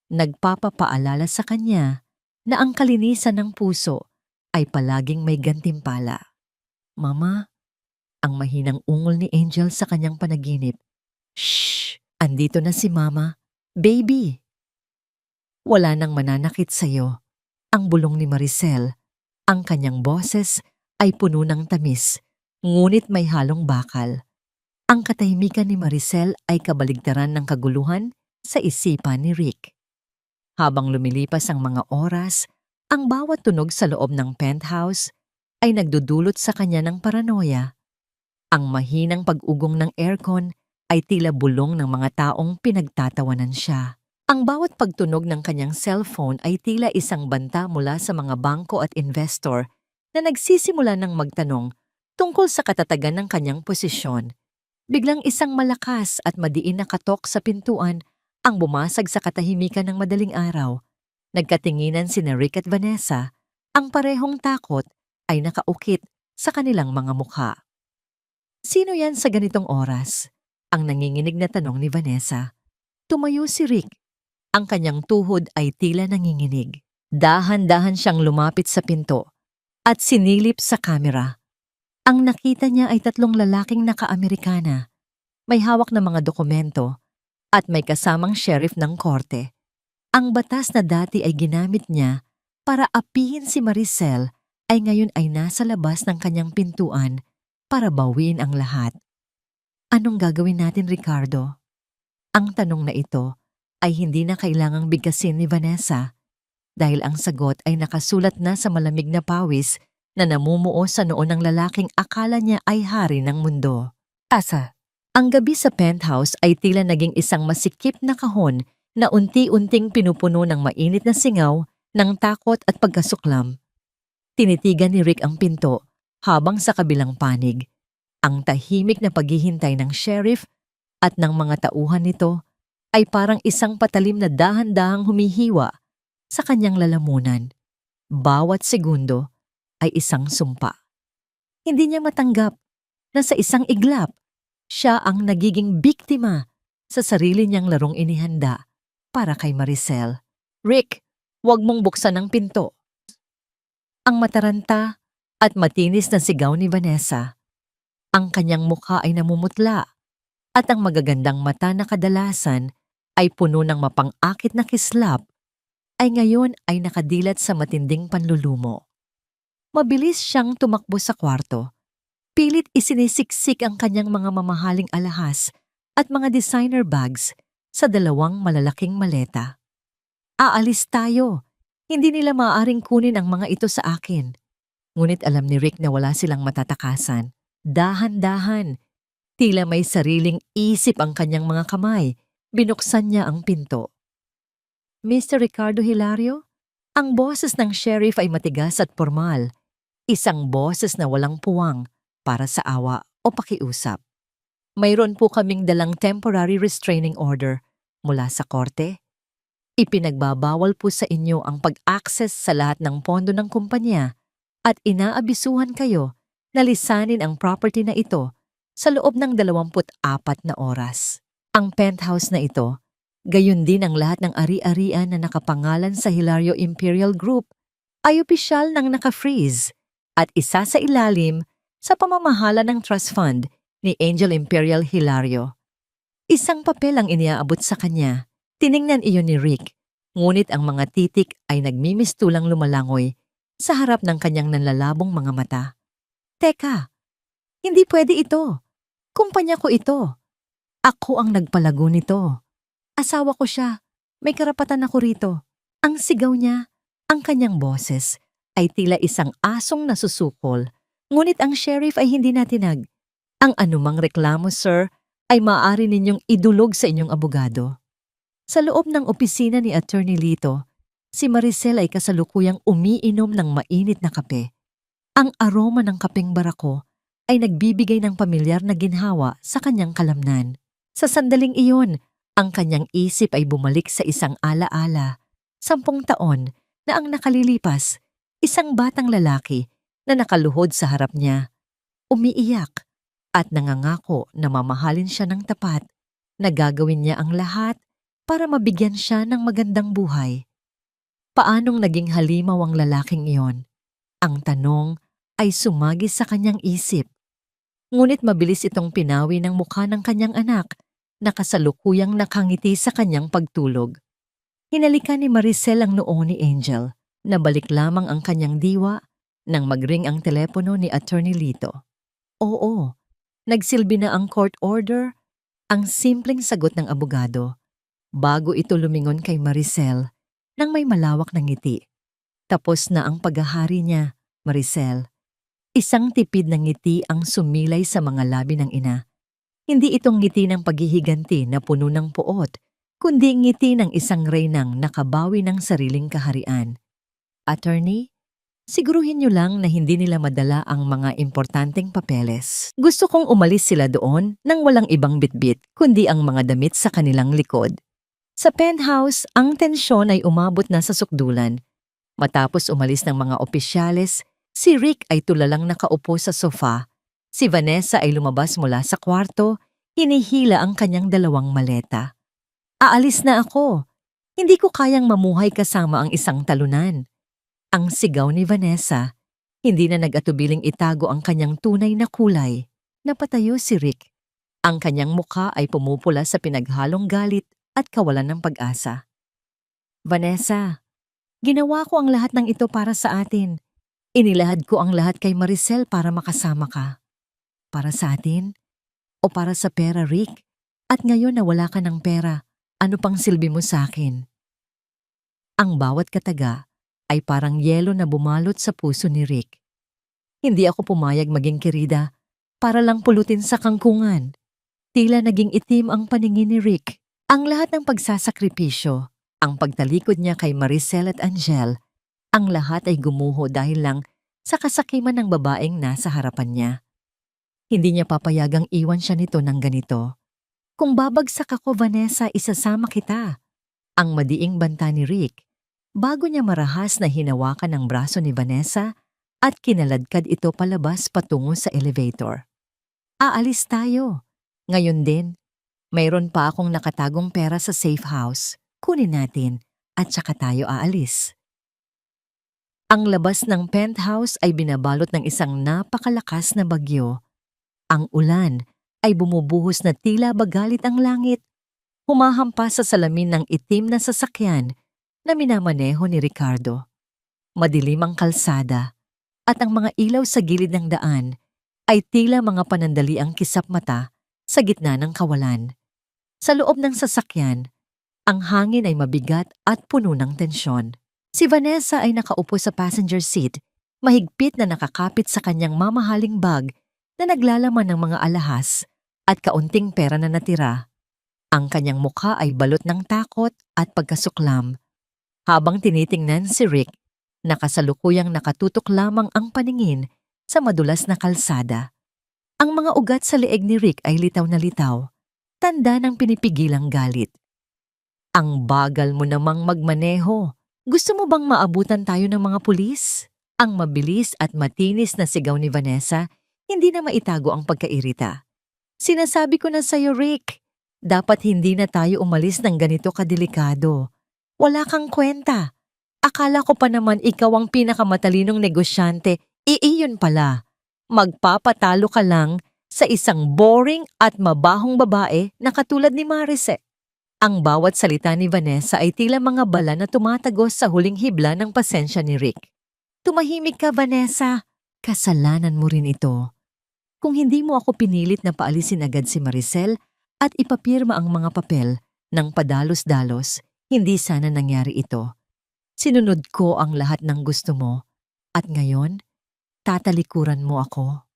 Speaker 1: nagpapapaalala sa kanya na ang kalinisan ng puso ay palaging may gantimpala. Mama, ang mahinang ungol ni Angel sa kanyang panaginip. Shh! Andito na si Mama. Baby! Wala nang mananakit sa'yo. Ang bulong ni Maricel, ang kanyang boses ay puno ng tamis, ngunit may halong bakal. Ang katahimikan ni Maricel ay kabaligtaran ng kaguluhan sa isipan ni Rick. Habang lumilipas ang mga oras, ang bawat tunog sa loob ng penthouse ay nagdudulot sa kanya ng paranoia. Ang mahinang pag-ugong ng aircon ay tila bulong ng mga taong pinagtatawanan siya. Ang bawat pagtunog ng kanyang cellphone ay tila isang banta mula sa mga bangko at investor na nagsisimula ng magtanong tungkol sa katatagan ng kanyang posisyon. Biglang isang malakas at madiin na katok sa pintuan ang bumasag sa katahimikan ng madaling araw. Nagkatinginan sina Rick at Vanessa, ang parehong takot ay nakaukit sa kanilang mga mukha. Sino yan sa ganitong oras? Ang nanginginig na tanong ni Vanessa. Tumayo si Rick. Ang kanyang tuhod ay tila nanginginig. Dahan-dahan siyang lumapit sa pinto at sinilip sa kamera. Ang nakita niya ay 3 lalaking naka-Amerikana. May hawak na mga dokumento at may kasamang sheriff ng korte. Ang batas na dati ay ginamit niya para apihin si Maricel ay ngayon ay nasa labas ng kanyang pintuan para bawiin ang lahat. Anong gagawin natin, Ricardo? Ang tanong na ito ay hindi na kailangang bigkasin ni Vanessa dahil ang sagot ay nakasulat na sa malamig na pawis na namumuo sa noo ng lalaking akala niya ay hari ng mundo. Asa? Ang gabi sa penthouse ay tila naging isang masikip na kahon na unti-unting pinupuno ng mainit na singaw ng takot at pagkasuklam. Tinitigan ni Rick ang pinto habang sa kabilang panig, ang tahimik na paghihintay ng sheriff at ng mga tauhan nito ay parang isang patalim na dahan-dahang humihiwa sa kanyang lalamunan. Bawat segundo ay isang sumpa. Hindi niya matanggap na sa isang iglap, siya ang nagiging biktima sa sarili niyang larong inihanda para kay Maricel. Rick, huwag mong buksan ang pinto. Ang mataranta at matinis na sigaw ni Vanessa. Ang kanyang mukha ay namumutla at ang magagandang mata na kadalasan ay puno ng mapang-akit na kislap ay ngayon ay nakadilat sa matinding panlulumo. Mabilis siyang tumakbo sa kwarto. Pilit isinisiksik ang kanyang mga mamahaling alahas at mga designer bags sa 2 malalaking maleta. Aalis tayo. Hindi nila maaaring kunin ang mga ito sa akin. Ngunit alam ni Rick na wala silang matatakasan. Dahan-dahan. Tila may sariling isip ang kanyang mga kamay. Binuksan niya ang pinto. Mr. Ricardo Hilario? Ang boses ng sheriff ay matigas at formal. Isang boses na walang puwang para sa awa o pakiusap. Mayroon po kaming dalang temporary restraining order mula sa korte Ipinagbabawal po sa inyo ang pag-access sa lahat ng pondo ng kumpanya at inaabisuhan kayo na lisanin ang property na ito sa loob ng 24 na oras. Ang penthouse na ito, gayon din ang lahat ng ari-arian na nakapangalan sa Hilario Imperial Group, ay opisyal nang naka-freeze at isa sa ilalim sa pamamahala ng trust fund ni Angel Imperial Hilario. Isang papel ang iniaabot sa kanya. Tiningnan iyon ni Rick, ngunit ang mga titik ay nagmimistulang lumalangoy sa harap ng kanyang nanlalabong mga mata. Teka, hindi pwede ito. Kumpanya ko ito. Ako ang nagpalago nito. Asawa ko siya. May karapatan ako rito. Ang sigaw niya, ang kanyang boses, ay tila isang asong nasusukol, ngunit ang sheriff ay hindi natinag. Ang anumang reklamo, sir, ay maaari ninyong idulog sa inyong abogado. Sa loob ng opisina ni Attorney Lito, si Maricel ay kasalukuyang umiinom ng mainit na kape. Ang aroma ng kapeng barako ay nagbibigay ng pamilyar na ginhawa sa kanyang kalamnan. Sa sandaling iyon, ang kanyang isip ay bumalik sa isang alaala, 10 taon na ang nakalilipas, isang batang lalaki na nakaluhod sa harap niya, umiiyak at nangangako na mamahalin siya ng tapat, na gagawin niya ang lahat para mabigyan siya ng magandang buhay. Paanong naging halimaw ang lalaking iyon? Ang tanong ay sumagis sa kanyang isip. Ngunit mabilis itong pinawi ng mukha ng kanyang anak na kasalukuyang nakangiti sa kanyang pagtulog. Hinalikan ni Maricel ang noo ni Angel. Nabalik lamang ang kanyang diwa nang magring ang telepono ni Attorney Lito. Oo, nagsilbi na ang court order, ang simpleng sagot ng abogado, bago ito lumingon kay Maricel nang may malawak na ngiti. Tapos na ang paghahari niya, Maricel. Isang tipid na ngiti ang sumilay sa mga labi ng ina. Hindi itong ngiti ng paghihiganti na puno ng puot, kundi ngiti ng isang reynang nakabawi ng sariling kaharian. Attorney, siguruhin niyo lang na hindi nila madala ang mga importanteng papeles. Gusto kong umalis sila doon nang walang ibang bitbit kundi ang mga damit sa kanilang likod. Sa penthouse, ang tensyon ay umabot na sa sukdulan. Matapos umalis ng mga opisyales, si Rick ay tulalang nakaupo sa sofa. Si Vanessa ay lumabas mula sa kwarto, hinihila ang kanyang 2 maleta. Aalis na ako. Hindi ko kayang mamuhay kasama ang isang talunan. Ang sigaw ni Vanessa, hindi na nag-atubiling itago ang kanyang tunay na kulay. Napatayo si Rick. Ang kanyang mukha ay pumupula sa pinaghalong galit at kawalan ng pag-asa. Vanessa, ginawa ko ang lahat ng ito para sa atin. Inilahad ko ang lahat kay Maricel para makasama ka. Para sa atin? O para sa pera, Rick? At ngayon na wala ka ng pera, ano pang silbi mo sa akin? Ang bawat kataga ay parang yelo na bumalot sa puso ni Rick. Hindi ako pumayag maging kirida para lang pulutin sa kangkungan. Tila naging itim ang paningin ni Rick. Ang lahat ng pagsasakripisyo, ang pagtalikod niya kay Maricel at Angel, ang lahat ay gumuho dahil lang sa kasakiman ng babaeng nasa harapan niya. Hindi niya papayagang iwan siya nito ng ganito. Kung babagsak ako, Vanessa, isasama kita. Ang madiing banta ni Rick, bago niya marahas na hinawakan ang braso ni Vanessa at kinaladkad ito palabas patungo sa elevator. Aalis tayo. Ngayon din, mayroon pa akong nakatagong pera sa safe house. Kunin natin at saka tayo aalis. Ang labas ng penthouse ay binabalot ng isang napakalakas na bagyo. Ang ulan ay bumubuhos na tila bagalit ang langit. Humahampas sa salamin ng itim na sasakyan na minamaneho ni Ricardo. Madilim ang kalsada at ang mga ilaw sa gilid ng daan ay tila mga panandaliang kisap mata sa gitna ng kawalan. Sa loob ng sasakyan, ang hangin ay mabigat at puno ng tensyon. Si Vanessa ay nakaupo sa passenger seat, mahigpit na nakakapit sa kanyang mamahaling bag na naglalaman ng mga alahas at kaunting pera na natira. Ang kanyang mukha ay balot ng takot at pagkasuklam. Habang tinitingnan si Rick, nakasalukuyang nakatutok lamang ang paningin sa madulas na kalsada. Ang mga ugat sa leeg ni Rick ay litaw na litaw, tanda ng pinipigilang galit. Ang bagal mo namang magmaneho. Gusto mo bang maabutan tayo ng mga pulis? Ang mabilis at matinis na sigaw ni Vanessa, hindi na maitago ang pagkairita. Sinasabi ko na sa'yo, Rick, dapat hindi na tayo umalis ng ganito kadelikado. Wala kang kwenta. Akala ko pa naman ikaw ang pinakamatalinong negosyante, iyon pala. Magpapatalo ka lang sa isang boring at mabahong babae na katulad ni Maricel. Ang bawat salita ni Vanessa ay tila mga bala na tumatagos sa huling hibla ng pasensya ni Rick. Tumahimik ka, Vanessa. Kasalanan mo rin ito. Kung hindi mo ako pinilit na paalisin agad si Maricel at ipapirma ang mga papel ng padalos-dalos, hindi sana nangyari ito. Sinunod ko ang lahat ng gusto mo at ngayon, tatalikuran mo ako.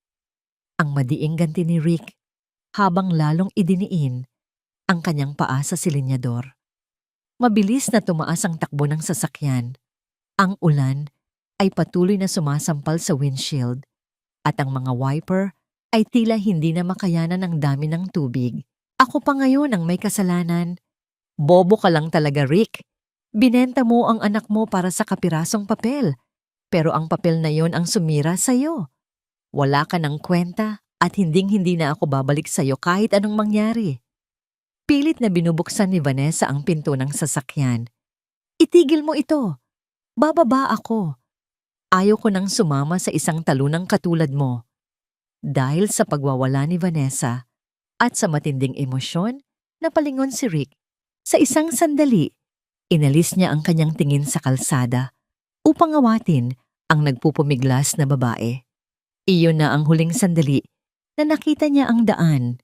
Speaker 1: Ang madiing ganti ni Rick habang lalong idiniin ang kanyang paa sa silinyador. Mabilis na tumaas ang takbo ng sasakyan. Ang ulan ay patuloy na sumasampal sa windshield at ang mga wiper ay tila hindi na makayanan ng dami ng tubig. Ako pa ngayon ang may kasalanan. Bobo ka lang talaga, Rick. Binenta mo ang anak mo para sa kapirasong papel, pero ang papel na yon ang sumira sa'yo. Wala ka ng kwenta at hinding-hindi na ako babalik sa'yo kahit anong mangyari. Pilit na binubuksan ni Vanessa ang pinto ng sasakyan. Itigil mo ito. Bababa ako. Ayaw ko nang sumama sa isang talunang katulad mo. Dahil sa pagwawala ni Vanessa at sa matinding emosyon, napalingon si Rick. Sa isang sandali, inalis niya ang kanyang tingin sa kalsada upang awatin ang nagpupumiglas na babae. Iyon na ang huling sandali na nakita niya ang daan.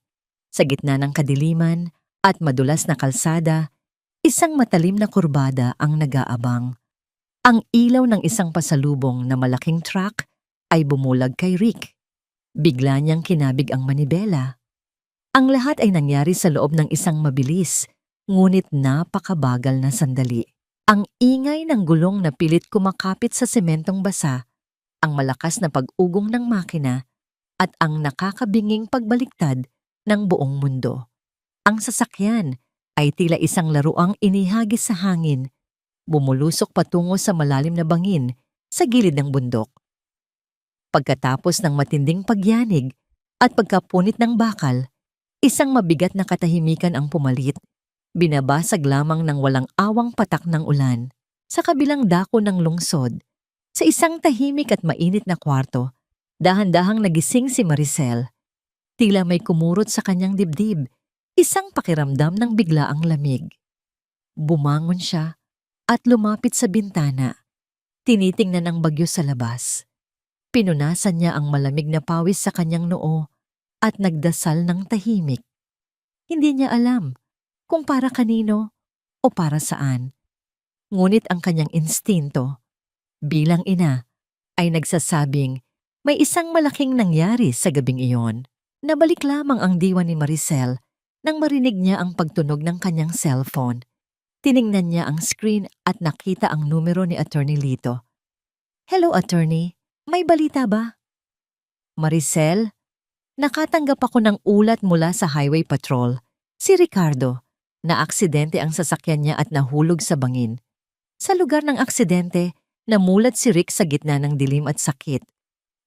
Speaker 1: Sa gitna ng kadiliman at madulas na kalsada, isang matalim na kurbada ang nag-aabang. Ang ilaw ng isang pasalubong na malaking truck ay bumulag kay Rick. Bigla niyang kinabig ang manibela. Ang lahat ay nangyari sa loob ng isang mabilis, ngunit napakabagal na sandali. Ang ingay ng gulong na pilit kumakapit sa sementong basa, ang malakas na pag-ugong ng makina, at ang nakakabinging pagbaliktad ng buong mundo. Ang sasakyan ay tila isang laruang inihagis sa hangin, bumulusok patungo sa malalim na bangin sa gilid ng bundok. Pagkatapos ng matinding pagyanig at pagkapunit ng bakal, isang mabigat na katahimikan ang pumalit, binabasag lamang ng walang awang patak ng ulan. Sa kabilang dako ng lungsod, sa isang tahimik at mainit na kwarto, dahan-dahang nagising si Maricel. Tila may kumurot sa kanyang dibdib, isang pakiramdam ng biglaang lamig. Bumangon siya at lumapit sa bintana. Tinitingnan ang bagyo sa labas. Pinunasan niya ang malamig na pawis sa kanyang noo at nagdasal ng tahimik. Hindi niya alam kung para kanino o para saan. Ngunit ang kanyang instinto bilang ina ay nagsasabing may isang malaking nangyari sa gabing iyon. Nabalik lamang ang diwa ni Maricel nang marinig niya ang pagtunog ng kanyang cellphone. Tiningnan niya ang screen at nakita ang numero ni Attorney Lito. Hello, Attorney. May balita ba? Maricel, nakatanggap ako ng ulat mula sa highway patrol. Si Ricardo, na aksidente ang sasakyan niya at nahulog sa bangin. Sa lugar ng aksidente, namulat si Rick sa gitna ng dilim at sakit.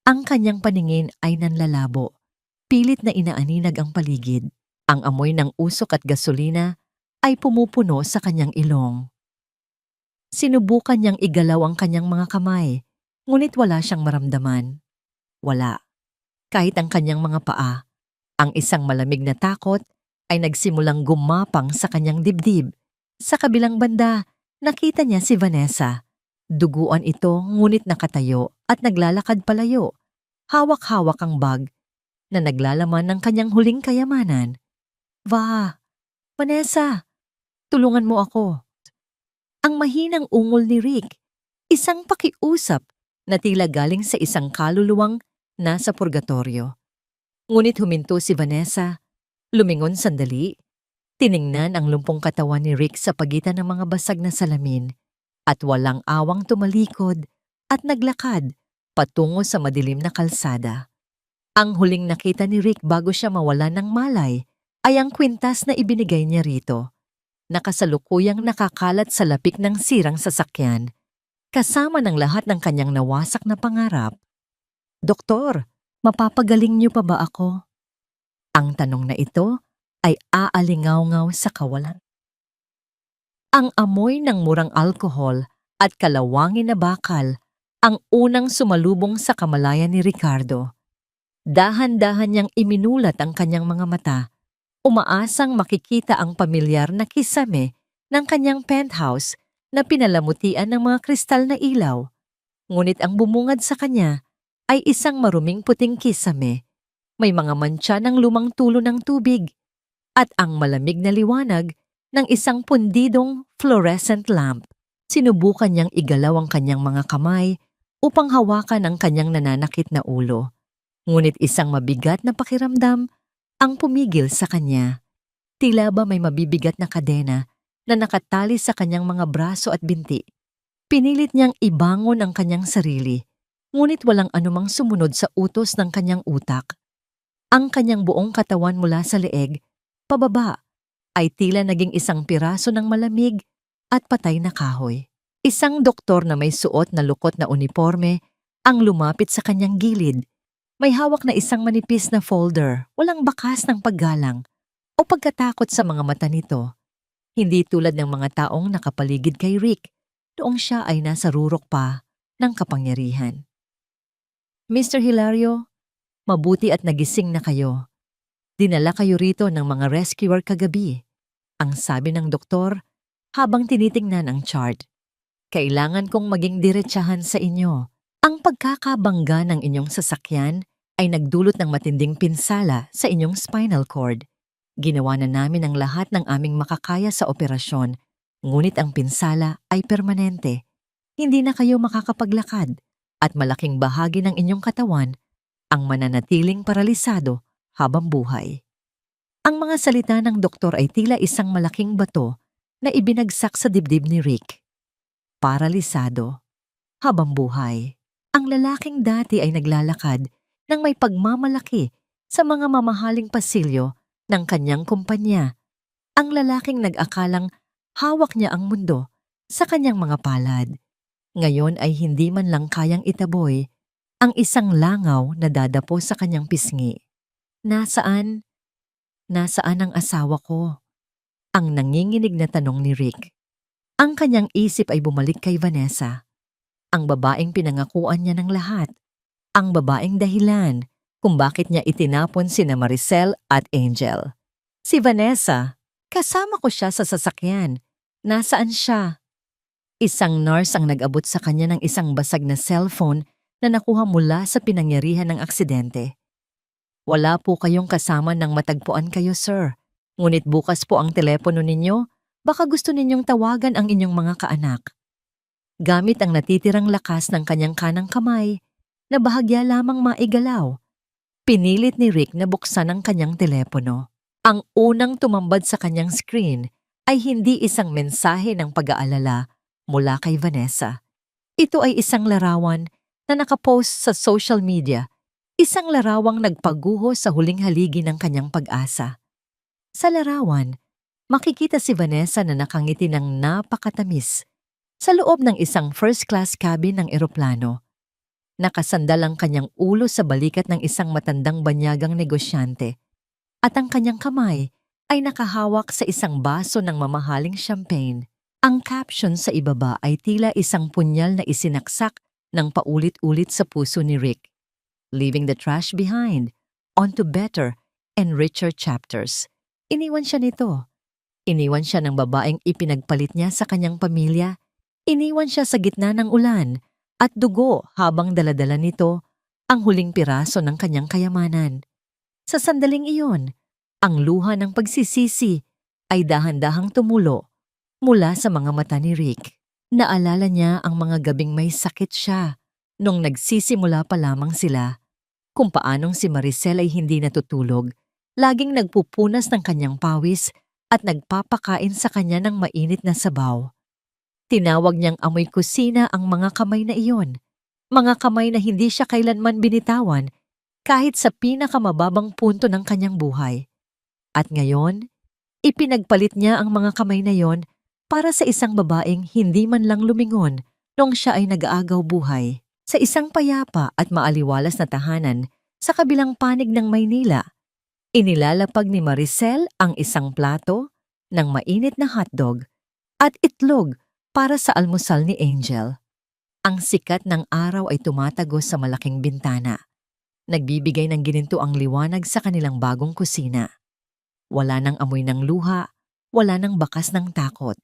Speaker 1: Ang kanyang paningin ay nanlalabo. Pilit na inaaninag ang paligid. Ang amoy ng usok at gasolina ay pumupuno sa kanyang ilong. Sinubukan niyang igalaw ang kanyang mga kamay, ngunit wala siyang maramdaman. Wala. Kahit ang kanyang mga paa, ang isang malamig na takot ay nagsimulang gumapang sa kanyang dibdib. Sa kabilang banda, nakita niya si Vanessa. Duguan ito ngunit nakatayo at naglalakad palayo. Hawak-hawak ang bag na naglalaman ng kanyang huling kayamanan. Vanessa, tulungan mo ako. Ang mahinang ungol ni Rick, isang pakiusap na tila galing sa isang kaluluwang nasa purgatorio. Ngunit huminto si Vanessa, lumingon sandali, tiningnan ang lumpong katawan ni Rick sa pagitan ng mga basag na salamin at walang awang tumalikod at naglakad patungo sa madilim na kalsada. Ang huling nakita ni Rick bago siya mawalan ng malay ay ang kwintas na ibinigay niya rito. na kasalukuyang nakakalat sa lapik ng sirang sasakyan, kasama ng lahat ng kanyang nawasak na pangarap. "Doktor, mapapagaling niyo pa ba ako?" Ang tanong na ito ay aalingaw-ngaw sa kawalan. Ang amoy ng murang alkohol at kalawangin na bakal ang unang sumalubong sa kamalayan ni Ricardo. Dahan-dahan niyang iminulat ang kanyang mga mata, umaasang makikita ang pamilyar na kisame ng kanyang penthouse na pinalamutian ng mga kristal na ilaw. Ngunit ang bumungad sa kanya ay isang maruming puting kisame, may mga mantsa ng lumang tulo ng tubig, at ang malamig na liwanag ng isang pundidong fluorescent lamp. Sinubukan niyang igalaw ang kanyang mga kamay upang hawakan ang kanyang nananakit na ulo. Ngunit isang mabigat na pakiramdam ang pumigil sa kanya. Tila ba may mabibigat na kadena na nakatali sa kanyang mga braso at binti. Pinilit niyang ibangon ang kanyang sarili, ngunit walang anumang sumunod sa utos ng kanyang utak. Ang kanyang buong katawan mula sa leeg, pababa, ay tila naging isang piraso ng malamig at patay na kahoy. Isang doktor na may suot na lukot na uniforme ang lumapit sa kanyang gilid. May hawak na isang manipis na folder, walang bakas ng paggalang o pagkatakot sa mga mata nito. Hindi tulad ng mga taong nakapaligid kay Rick noong siya ay nasa rurok pa ng kapangyarihan. "Mr. Hilario, mabuti at nagising na kayo. Dinala kayo rito ng mga rescuer kagabi," ang sabi ng doktor habang tinitingnan ang chart. "Kailangan kong maging diretsahan sa inyo. Ang pagkakabangga ng inyong sasakyan ay nagdulot ng matinding pinsala sa inyong spinal cord. Ginawa na namin ang lahat ng aming makakaya sa operasyon, ngunit ang pinsala ay permanente. Hindi na kayo makakapaglakad at malaking bahagi ng inyong katawan ang mananatiling paralisado habang buhay." Ang mga salita ng doktor ay tila isang malaking bato na ibinagsak sa dibdib ni Rick. Paralisado habang buhay. Ang lalaking dati ay naglalakad nang may pagmamalaki sa mga mamahaling pasilyo ng kanyang kumpanya. Ang lalaking nag-akalang hawak niya ang mundo sa kanyang mga palad. Ngayon ay hindi man lang kayang itaboy ang isang langaw na dadapo sa kanyang pisngi. Nasaan ang asawa ko?" Ang nanginginig na tanong ni Rick. Ang kanyang isip ay bumalik kay Vanessa, ang babaeng pinangakuan niya ng lahat, ang babaeng dahilan kung bakit niya itinapon sina Maricel at Angel. Si Vanessa, kasama ko siya sa sasakyan. Nasaan siya? Isang nurse ang nag-abot sa kanya ng isang basag na cellphone na nakuha mula sa pinangyarihan ng aksidente. "Wala po kayong kasama nang matagpuan kayo, sir. Ngunit bukas po ang telepono ninyo, baka gusto ninyong tawagan ang inyong mga kaanak." Gamit ang natitirang lakas ng kanyang kanang kamay, na bahagya lamang maigalaw, pinilit ni Rick na buksan ang kanyang telepono. Ang unang tumambad sa kanyang screen ay hindi isang mensahe ng pag-aalala mula kay Vanessa. Ito ay isang larawan na nakapost sa social media, isang larawang nagpaguho sa huling haligi ng kanyang pag-asa. Sa larawan, makikita si Vanessa na nakangiti ng napakatamis sa loob ng isang first-class cabin ng eroplano. Nakasandal ang kanyang ulo sa balikat ng isang matandang banyagang negosyante at ang kanyang kamay ay nakahawak sa isang baso ng mamahaling champagne. Ang caption sa ibaba ay tila isang punyal na isinaksak ng paulit-ulit sa puso ni Rick. "Leaving the trash behind, onto better and richer chapters." Iniwan siya nito. Iniwan siya ng babaeng ipinagpalit niya sa kanyang pamilya. Iniwan siya sa gitna ng ulan at dugo habang daladala nito ang huling piraso ng kanyang kayamanan. Sa sandaling iyon, ang luha ng pagsisisi ay dahan-dahang tumulo mula sa mga mata ni Rick. Naalala niya ang mga gabing may sakit siya nung nagsisimula pa lamang sila, kung paanong si Maricel ay hindi natutulog, laging nagpupunas ng kanyang pawis at nagpapakain sa kanya ng mainit na sabaw. Tinawag niyang amoy kusina ang mga kamay na iyon, mga kamay na hindi siya kailanman binitawan kahit sa pinakamababang punto ng kanyang buhay. At ngayon, Ipinagpalit niya ang mga kamay na yon para sa isang babaeng hindi man lang lumingon noong siya ay nag-aagaw buhay. Sa isang payapa at maaliwalas na tahanan sa kabilang panig ng Maynila, inilalapag ni Maricel ang isang plato ng mainit na hotdog at itlog para sa almusal ni Angel. Ang sikat ng araw ay tumatagos sa malaking bintana. Nagbibigay ng ginintuang liwanag sa kanilang bagong kusina. Wala nang amoy ng luha, wala nang bakas ng takot.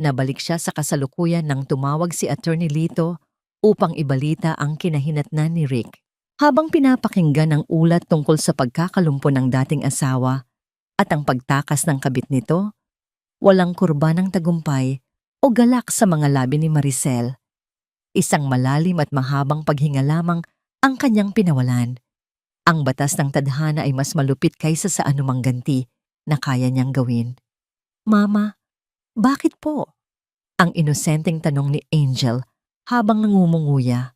Speaker 1: Nabalik siya sa kasalukuyan nang tumawag si Attorney Lito upang ibalita ang kinahinatnan ni Rick. Habang pinapakinggan ang ulat tungkol sa pagkakalumpo ng dating asawa at ang pagtakas ng kabit nito, walang kurba ng tagumpay o galak sa mga labi ni Maricel. Isang malalim at mahabang paghinga lamang ang kanyang pinawalan. Ang batas ng tadhana ay mas malupit kaysa sa anumang ganti na kaya niyang gawin. Mama, bakit po? Ang inosenteng tanong ni Angel habang nangumunguya.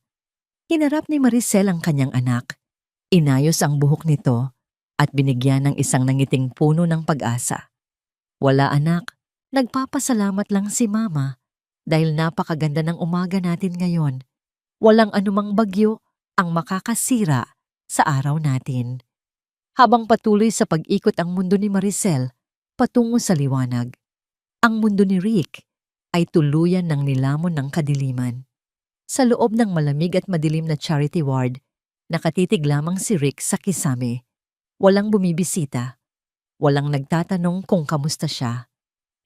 Speaker 1: Hinarap ni Maricel ang kanyang anak. Inayos ang buhok nito at binigyan ng isang nangiting puno ng pag-asa. Wala anak, nagpapasalamat lang si Mama dahil napakaganda ng umaga natin ngayon. Walang anumang bagyo ang makakasira sa araw natin. Habang patuloy sa pag-ikot ang mundo ni Maricel patungo sa liwanag, ang mundo ni Rick ay tuluyan ng nilamon ng kadiliman. Sa loob ng malamig at madilim na charity ward, nakatitig lamang si Rick sa kisame. Walang bumibisita, walang nagtatanong kung kamusta siya.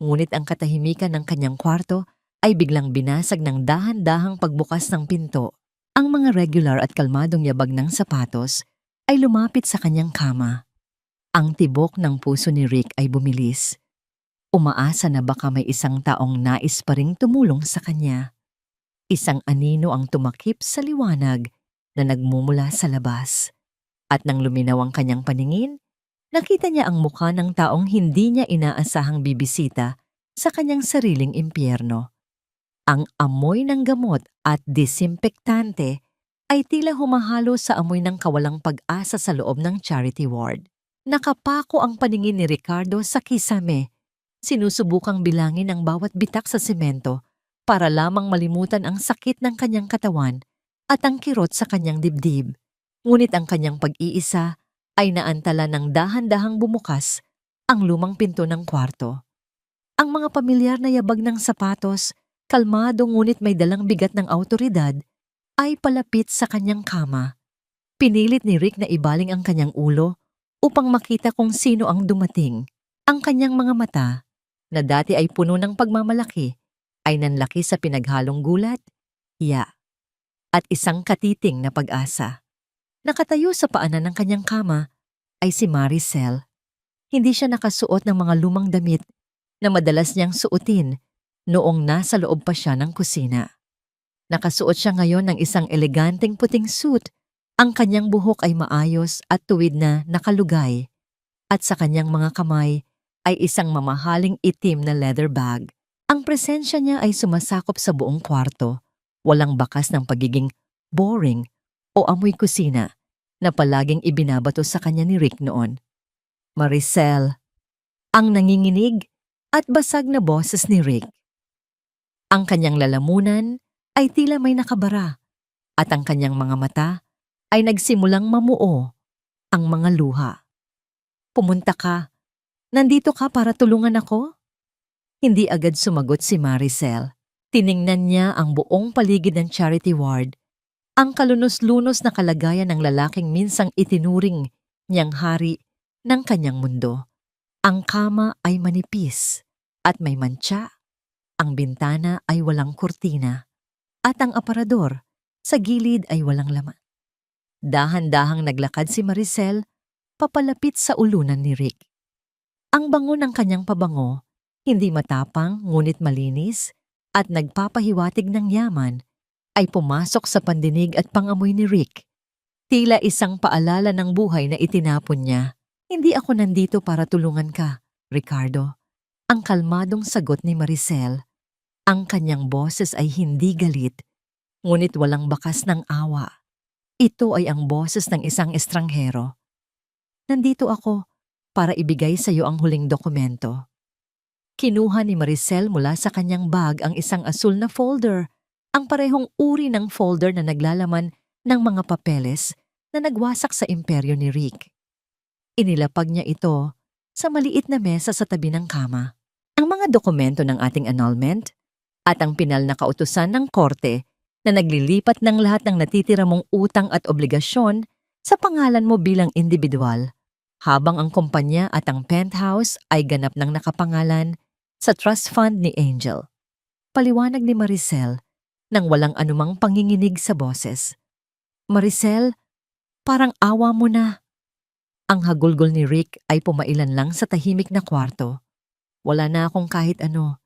Speaker 1: Ngunit ang katahimikan ng kanyang kwarto ay biglang binasag ng dahan-dahang pagbukas ng pinto. Ang mga regular at kalmadong yabag ng sapatos ay lumapit sa kanyang kama. Ang tibok ng puso ni Rick ay bumilis. Umaasa na baka may isang taong nais pa ring tumulong sa kanya. Isang anino ang tumakip sa liwanag na nagmumula sa labas. At nang luminaw ang kanyang paningin, nakita niya ang mukha ng taong hindi niya inaasahang bibisita sa kanyang sariling impyerno. Ang amoy ng gamot at disinfektante ay tila humahalo sa amoy ng kawalang pag-asa sa loob ng charity ward. Nakapako ang paningin ni Ricardo sa kisame. Sinusubukang bilangin ang bawat bitak sa semento para lamang malimutan ang sakit ng kanyang katawan at ang kirot sa kanyang dibdib. Ngunit ang kanyang pag-iisa ay naantala ng dahan-dahang bumukas ang lumang pinto ng kwarto. Ang mga pamilyar na yabag ng sapatos, kalmado ngunit may dalang bigat ng awtoridad, ay palapit sa kanyang kama. Pinilit ni Rick na ibaling ang kanyang ulo upang makita kung sino ang dumating. Ang kanyang mga mata, na dati ay puno ng pagmamalaki, ay nanlaki sa pinaghalong gulat, hiya, at isang katiting na pag-asa. Nakatayo sa paanan ng kanyang kama ay si Maricel. Hindi siya nakasuot ng mga lumang damit na madalas niyang suotin noong nasa loob pa siya ng kusina. Nakasuot siya ngayon ng isang eleganteng puting suit. Ang kanyang buhok ay maayos at tuwid na nakalugay. At sa kanyang mga kamay ay isang mamahaling itim na leather bag. Ang presensya niya ay sumasakop sa buong kwarto. Walang bakas ng pagiging boring o amoy kusina na palaging ibinabato sa kanya ni Rick noon. Maricel, ang nanginginig at basag na boses ni Rick. Ang kanyang lalamunan ay tila may nakabara at ang kanyang mga mata ay nagsimulang mamuo ang mga luha. Pumunta ka. Nandito ka para tulungan ako? Hindi agad sumagot si Maricel. Tiningnan niya ang buong paligid ng charity ward, ang kalunos-lunos na kalagayan ng lalaking minsang itinuring niyang hari ng kanyang mundo. Ang kama ay manipis at may mantsa, ang bintana ay walang kurtina, at ang aparador sa gilid ay walang laman. Dahan-dahang naglakad si Maricel papalapit sa ulunan ni Rick. Ang bango ng kanyang pabango, hindi matapang ngunit malinis at nagpapahiwatig ng yaman, ay pumasok sa pandinig at pangamoy ni Rick. Tila isang paalala ng buhay na itinapon niya. Hindi ako nandito para tulungan ka, Ricardo. Ang kalmadong sagot ni Maricel. Ang kanyang boses ay hindi galit, ngunit walang bakas ng awa. Ito ay ang boses ng isang estranghero. Nandito ako para ibigay sa iyo ang huling dokumento. Kinuha ni Maricel mula sa kanyang bag ang isang asul na folder, ang parehong uri ng folder na naglalaman ng mga papeles na nagwasak sa imperyo ni Rick. Inilapag niya ito sa maliit na mesa sa tabi ng kama. Ang mga dokumento ng ating annulment at ang pinal na kautusan ng korte na naglilipat ng lahat ng natitira mong utang at obligasyon sa pangalan mo bilang individual, habang ang kumpanya at ang penthouse ay ganap ng nakapangalan sa trust fund ni Angel. Paliwanag ni Maricel nang walang anumang panginginig sa boses. Maricel, parang awa mo na. Ang hagulgol ni Rick ay pumailan lang sa tahimik na kwarto. Wala na akong kahit ano.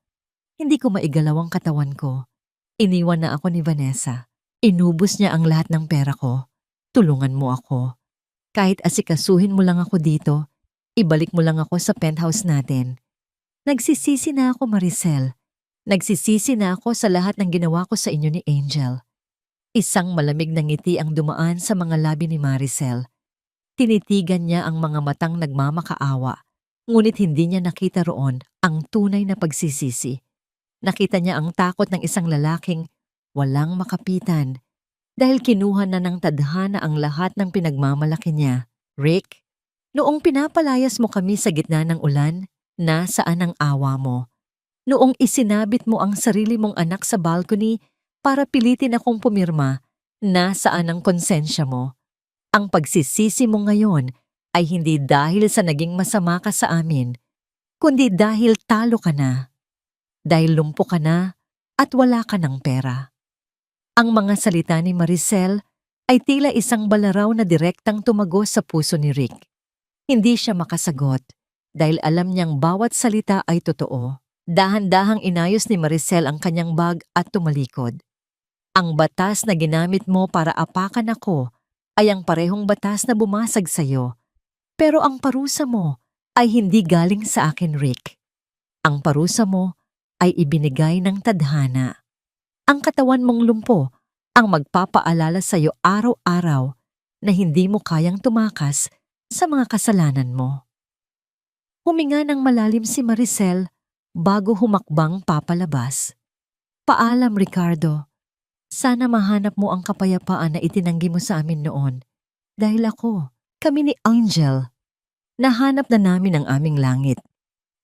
Speaker 1: Hindi ko maigalaw ang katawan ko. Iniwan na ako ni Vanessa. Inubos niya ang lahat ng pera ko. Tulungan mo ako. Kahit asikasuhin mo lang ako dito, ibalik mo lang ako sa penthouse natin. Nagsisisi na ako, Maricel. Nagsisisi na ako sa lahat ng ginawa ko sa inyo ni Angel. Isang malamig na ngiti ang dumaan sa mga labi ni Maricel. Tinitigan niya ang mga matang nagmamakaawa, ngunit hindi niya nakita roon ang tunay na pagsisisi. Nakita niya ang takot ng isang lalaking walang makapitan dahil kinuha na ng tadhana ang lahat ng pinagmamalaki niya. Rick, noong pinapalayas mo kami sa gitna ng ulan, nasaan ang awa mo? Noong isinabit mo ang sarili mong anak sa balcony para pilitin akong pumirma, nasaan ang konsensya mo? Ang pagsisisi mo ngayon ay hindi dahil sa naging masama ka sa amin, kundi dahil talo ka na. Dahil lumpo ka na at wala ka ng pera. Ang mga salita ni Maricel ay tila isang balaraw na direktang tumagos sa puso ni Rick. Hindi siya makasagot dahil alam niyang bawat salita ay totoo. Dahan-dahang inayos ni Maricel ang kanyang bag at tumalikod. Ang batas na ginamit mo para apakan ako ay ang parehong batas na bumasag sa iyo. Pero ang parusa mo ay hindi galing sa akin, Rick. Ang parusa mo ay ibinigay ng tadhana. Ang katawan mong lumpo ang magpapaalala sa iyo araw-araw na hindi mo kayang tumakas sa mga kasalanan mo. Huminga ng malalim si Maricel bago humakbang papalabas. Paalam, Ricardo. Sana mahanap mo ang kapayapaan na itinanggi mo sa amin noon. Dahil kami ni Angel, nahanap na namin ang aming langit.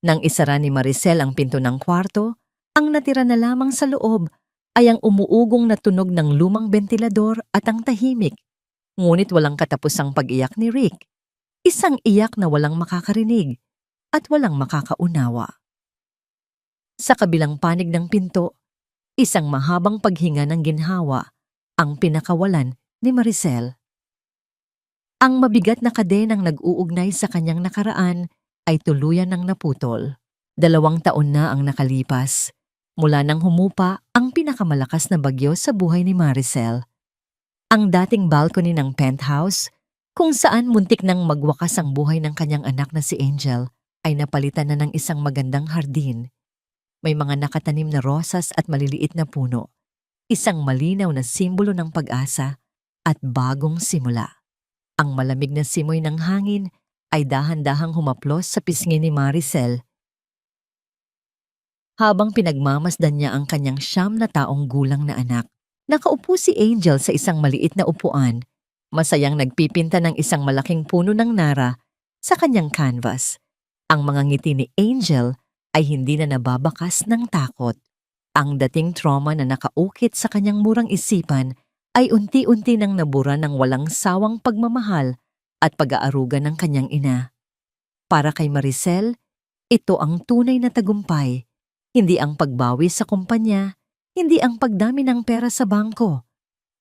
Speaker 1: Nang isara ni Maricel ang pinto ng kwarto, ang natira na lamang sa loob ay ang umuugong na tunog ng lumang bentilador at ang tahimik. Ngunit walang katapusang pag-iyak ni Rick. Isang iyak na walang makakarinig at walang makakaunawa. Sa kabilang panig ng pinto, isang mahabang paghinga ng ginhawa ang pinakawalan ni Maricel. Ang mabigat na kadenang nag-uugnay sa kanyang nakaraan ay tuluyan ng naputol. 2 taon na ang nakalipas mula nang humupa ang pinakamalakas na bagyo sa buhay ni Maricel. Ang dating balcony ng penthouse, kung saan muntik nang magwakas ang buhay ng kanyang anak na si Angel, ay napalitan na ng isang magandang hardin. May mga nakatanim na rosas at maliliit na puno, isang malinaw na simbolo ng pag-asa at bagong simula. Ang malamig na simoy ng hangin ay dahan-dahang humaplos sa pisngi ni Maricel. Habang pinagmamasdan niya ang kanyang 9 na taong gulang na anak, nakaupo si Angel sa isang maliit na upuan, masayang nagpipinta ng isang malaking puno ng nara sa kanyang canvas. Ang mga ngiti ni Angel ay hindi na nababakas ng takot. Ang dating trauma na nakaukit sa kanyang murang isipan ay unti-unti nang nabura ng walang sawang pagmamahal at pag-aaruga ng kanyang ina. Para kay Maricel, ito ang tunay na tagumpay, hindi ang pagbawi sa kumpanya, hindi ang pagdami ng pera sa bangko,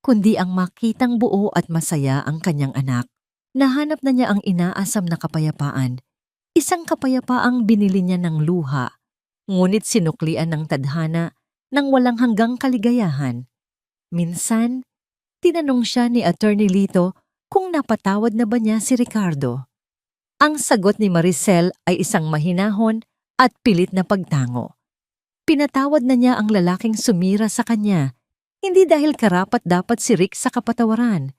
Speaker 1: kundi ang makitang buo at masaya ang kanyang anak. Nahanap na niya ang inaasam na kapayapaan. Isang kapayapaang binili niya ng luha, ngunit sinuklian ng tadhana ng walang hanggang kaligayahan. Minsan, tinanong siya ni Attorney Lito kung napatawad na ba niya si Ricardo. Ang sagot ni Maricel ay isang mahinahon at pilit na pagtango. Pinatawad na niya ang lalaking sumira sa kanya, hindi dahil karapat-dapat si Rick sa kapatawaran,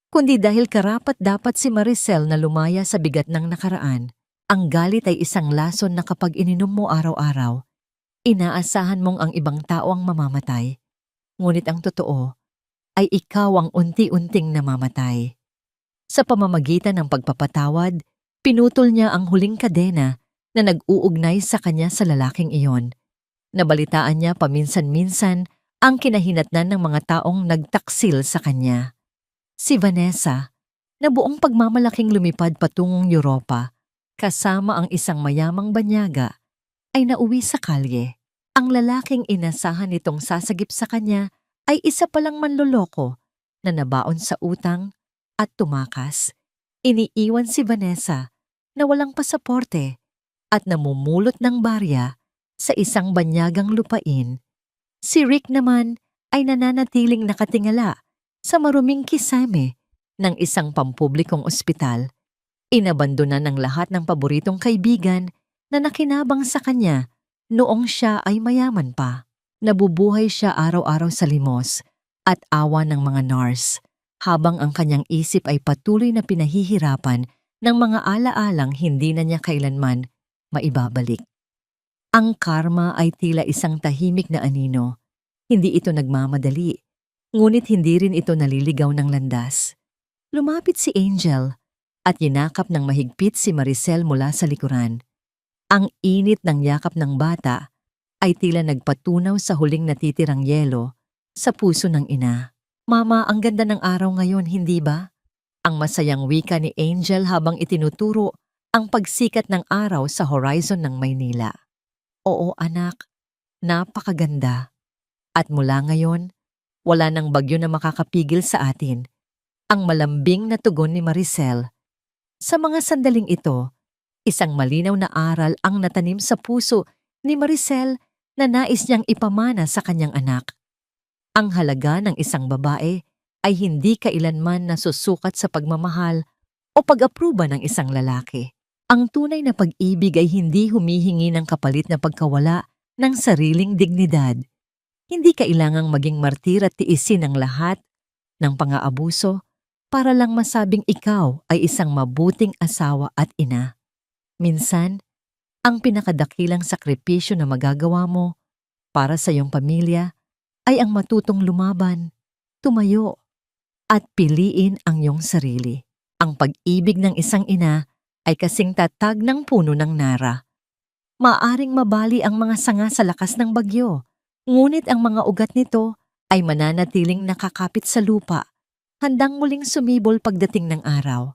Speaker 1: kundi dahil karapat-dapat si Maricel na lumaya sa bigat ng nakaraan. Ang galit ay isang lason na kapag ininom mo araw-araw, inaasahan mong ang ibang tao ang mamamatay. Ngunit ang totoo ay ikaw ang unti-unting namamatay. Sa pamamagitan ng pagpapatawad, pinutol niya ang huling kadena na nag-uugnay sa kanya sa lalaking iyon. Nabalitaan niya paminsan-minsan ang kinahinatnan ng mga taong nagtaksil sa kanya. Si Vanessa, na buong pagmamalaking lumipad patungong Europa, kasama ang isang mayamang banyaga, ay nauwi sa kalye. Ang lalaking inasahan nitong sasagip sa kanya ay isa palang manloloko na nabaon sa utang at tumakas. Iniiwan si Vanessa na walang pasaporte at namumulot ng barya sa isang banyagang lupain. Si Rick naman ay nananatiling nakatingala sa maruming kisame ng isang pampublikong ospital. Inabandona ng lahat ng paboritong kaibigan na nakinabang sa kanya noong siya ay mayaman pa. Nabubuhay siya araw-araw sa limos at awa ng mga nurse, habang ang kanyang isip ay patuloy na pinahihirapan ng mga alaalang hindi na niya kailanman maibabalik. Ang karma ay tila isang tahimik na anino. Hindi ito nagmamadali, ngunit hindi rin ito naliligaw ng landas. Lumapit si Angel at yinakap ng mahigpit si Maricel mula sa likuran. Ang init ng yakap ng bata ay tila nagpatunaw sa huling natitirang yelo sa puso ng ina. Mama, ang ganda ng araw ngayon, hindi ba? Ang masayang wika ni Angel habang itinuturo ang pagsikat ng araw sa horizon ng Maynila. Oo anak, napakaganda. At mula ngayon, wala nang bagyo na makakapigil sa atin. Ang malambing na tugon ni Maricel. Sa mga sandaling ito, isang malinaw na aral ang natanim sa puso ni Maricel na nais niyang ipamana sa kanyang anak. Ang halaga ng isang babae ay hindi kailanman nasusukat sa pagmamahal o pag-apruba ng isang lalaki. Ang tunay na pag-ibig ay hindi humihingi ng kapalit na pagkawala ng sariling dignidad. Hindi kailangang maging martir at tiisin ang lahat ng pang-aabuso para lang masabing ikaw ay isang mabuting asawa at ina. Minsan, ang pinakadakilang sakripisyo na magagawa mo para sa iyong pamilya ay ang matutong lumaban, tumayo, at piliin ang iyong sarili. Ang pag-ibig ng isang ina ay kasing tatag ng puno ng nara. Maaring mabali ang mga sanga sa lakas ng bagyo, ngunit ang mga ugat nito ay mananatiling nakakapit sa lupa, handang muling sumibol pagdating ng araw.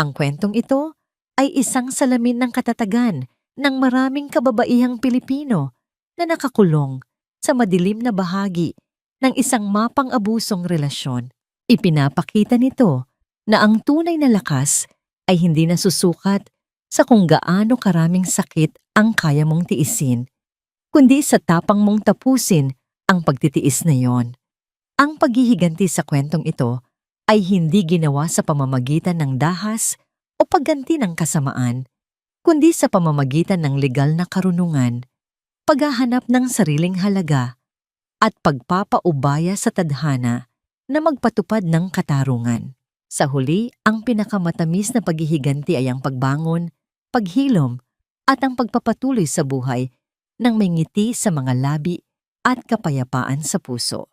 Speaker 1: Ang kwentong ito ay isang salamin ng katatagan ng maraming kababaihang Pilipino na nakakulong sa madilim na bahagi ng isang mapang-abusong relasyon. Ipinapakita nito na ang tunay na lakas ay hindi nasusukat sa kung gaano karaming sakit ang kaya mong tiisin, kundi sa tapang mong tapusin ang pagtitiis na yon. Ang paghihiganti sa kwentong ito ay hindi ginawa sa pamamagitan ng dahas o pagganti ng kasamaan, kundi sa pamamagitan ng legal na karunungan, paghahanap ng sariling halaga, at pagpapaubaya sa tadhana na magpatupad ng katarungan. Sa huli, ang pinakamatamis na paghihiganti ay ang pagbangon, paghilom, at ang pagpapatuloy sa buhay ng may ngiti sa mga labi at kapayapaan sa puso.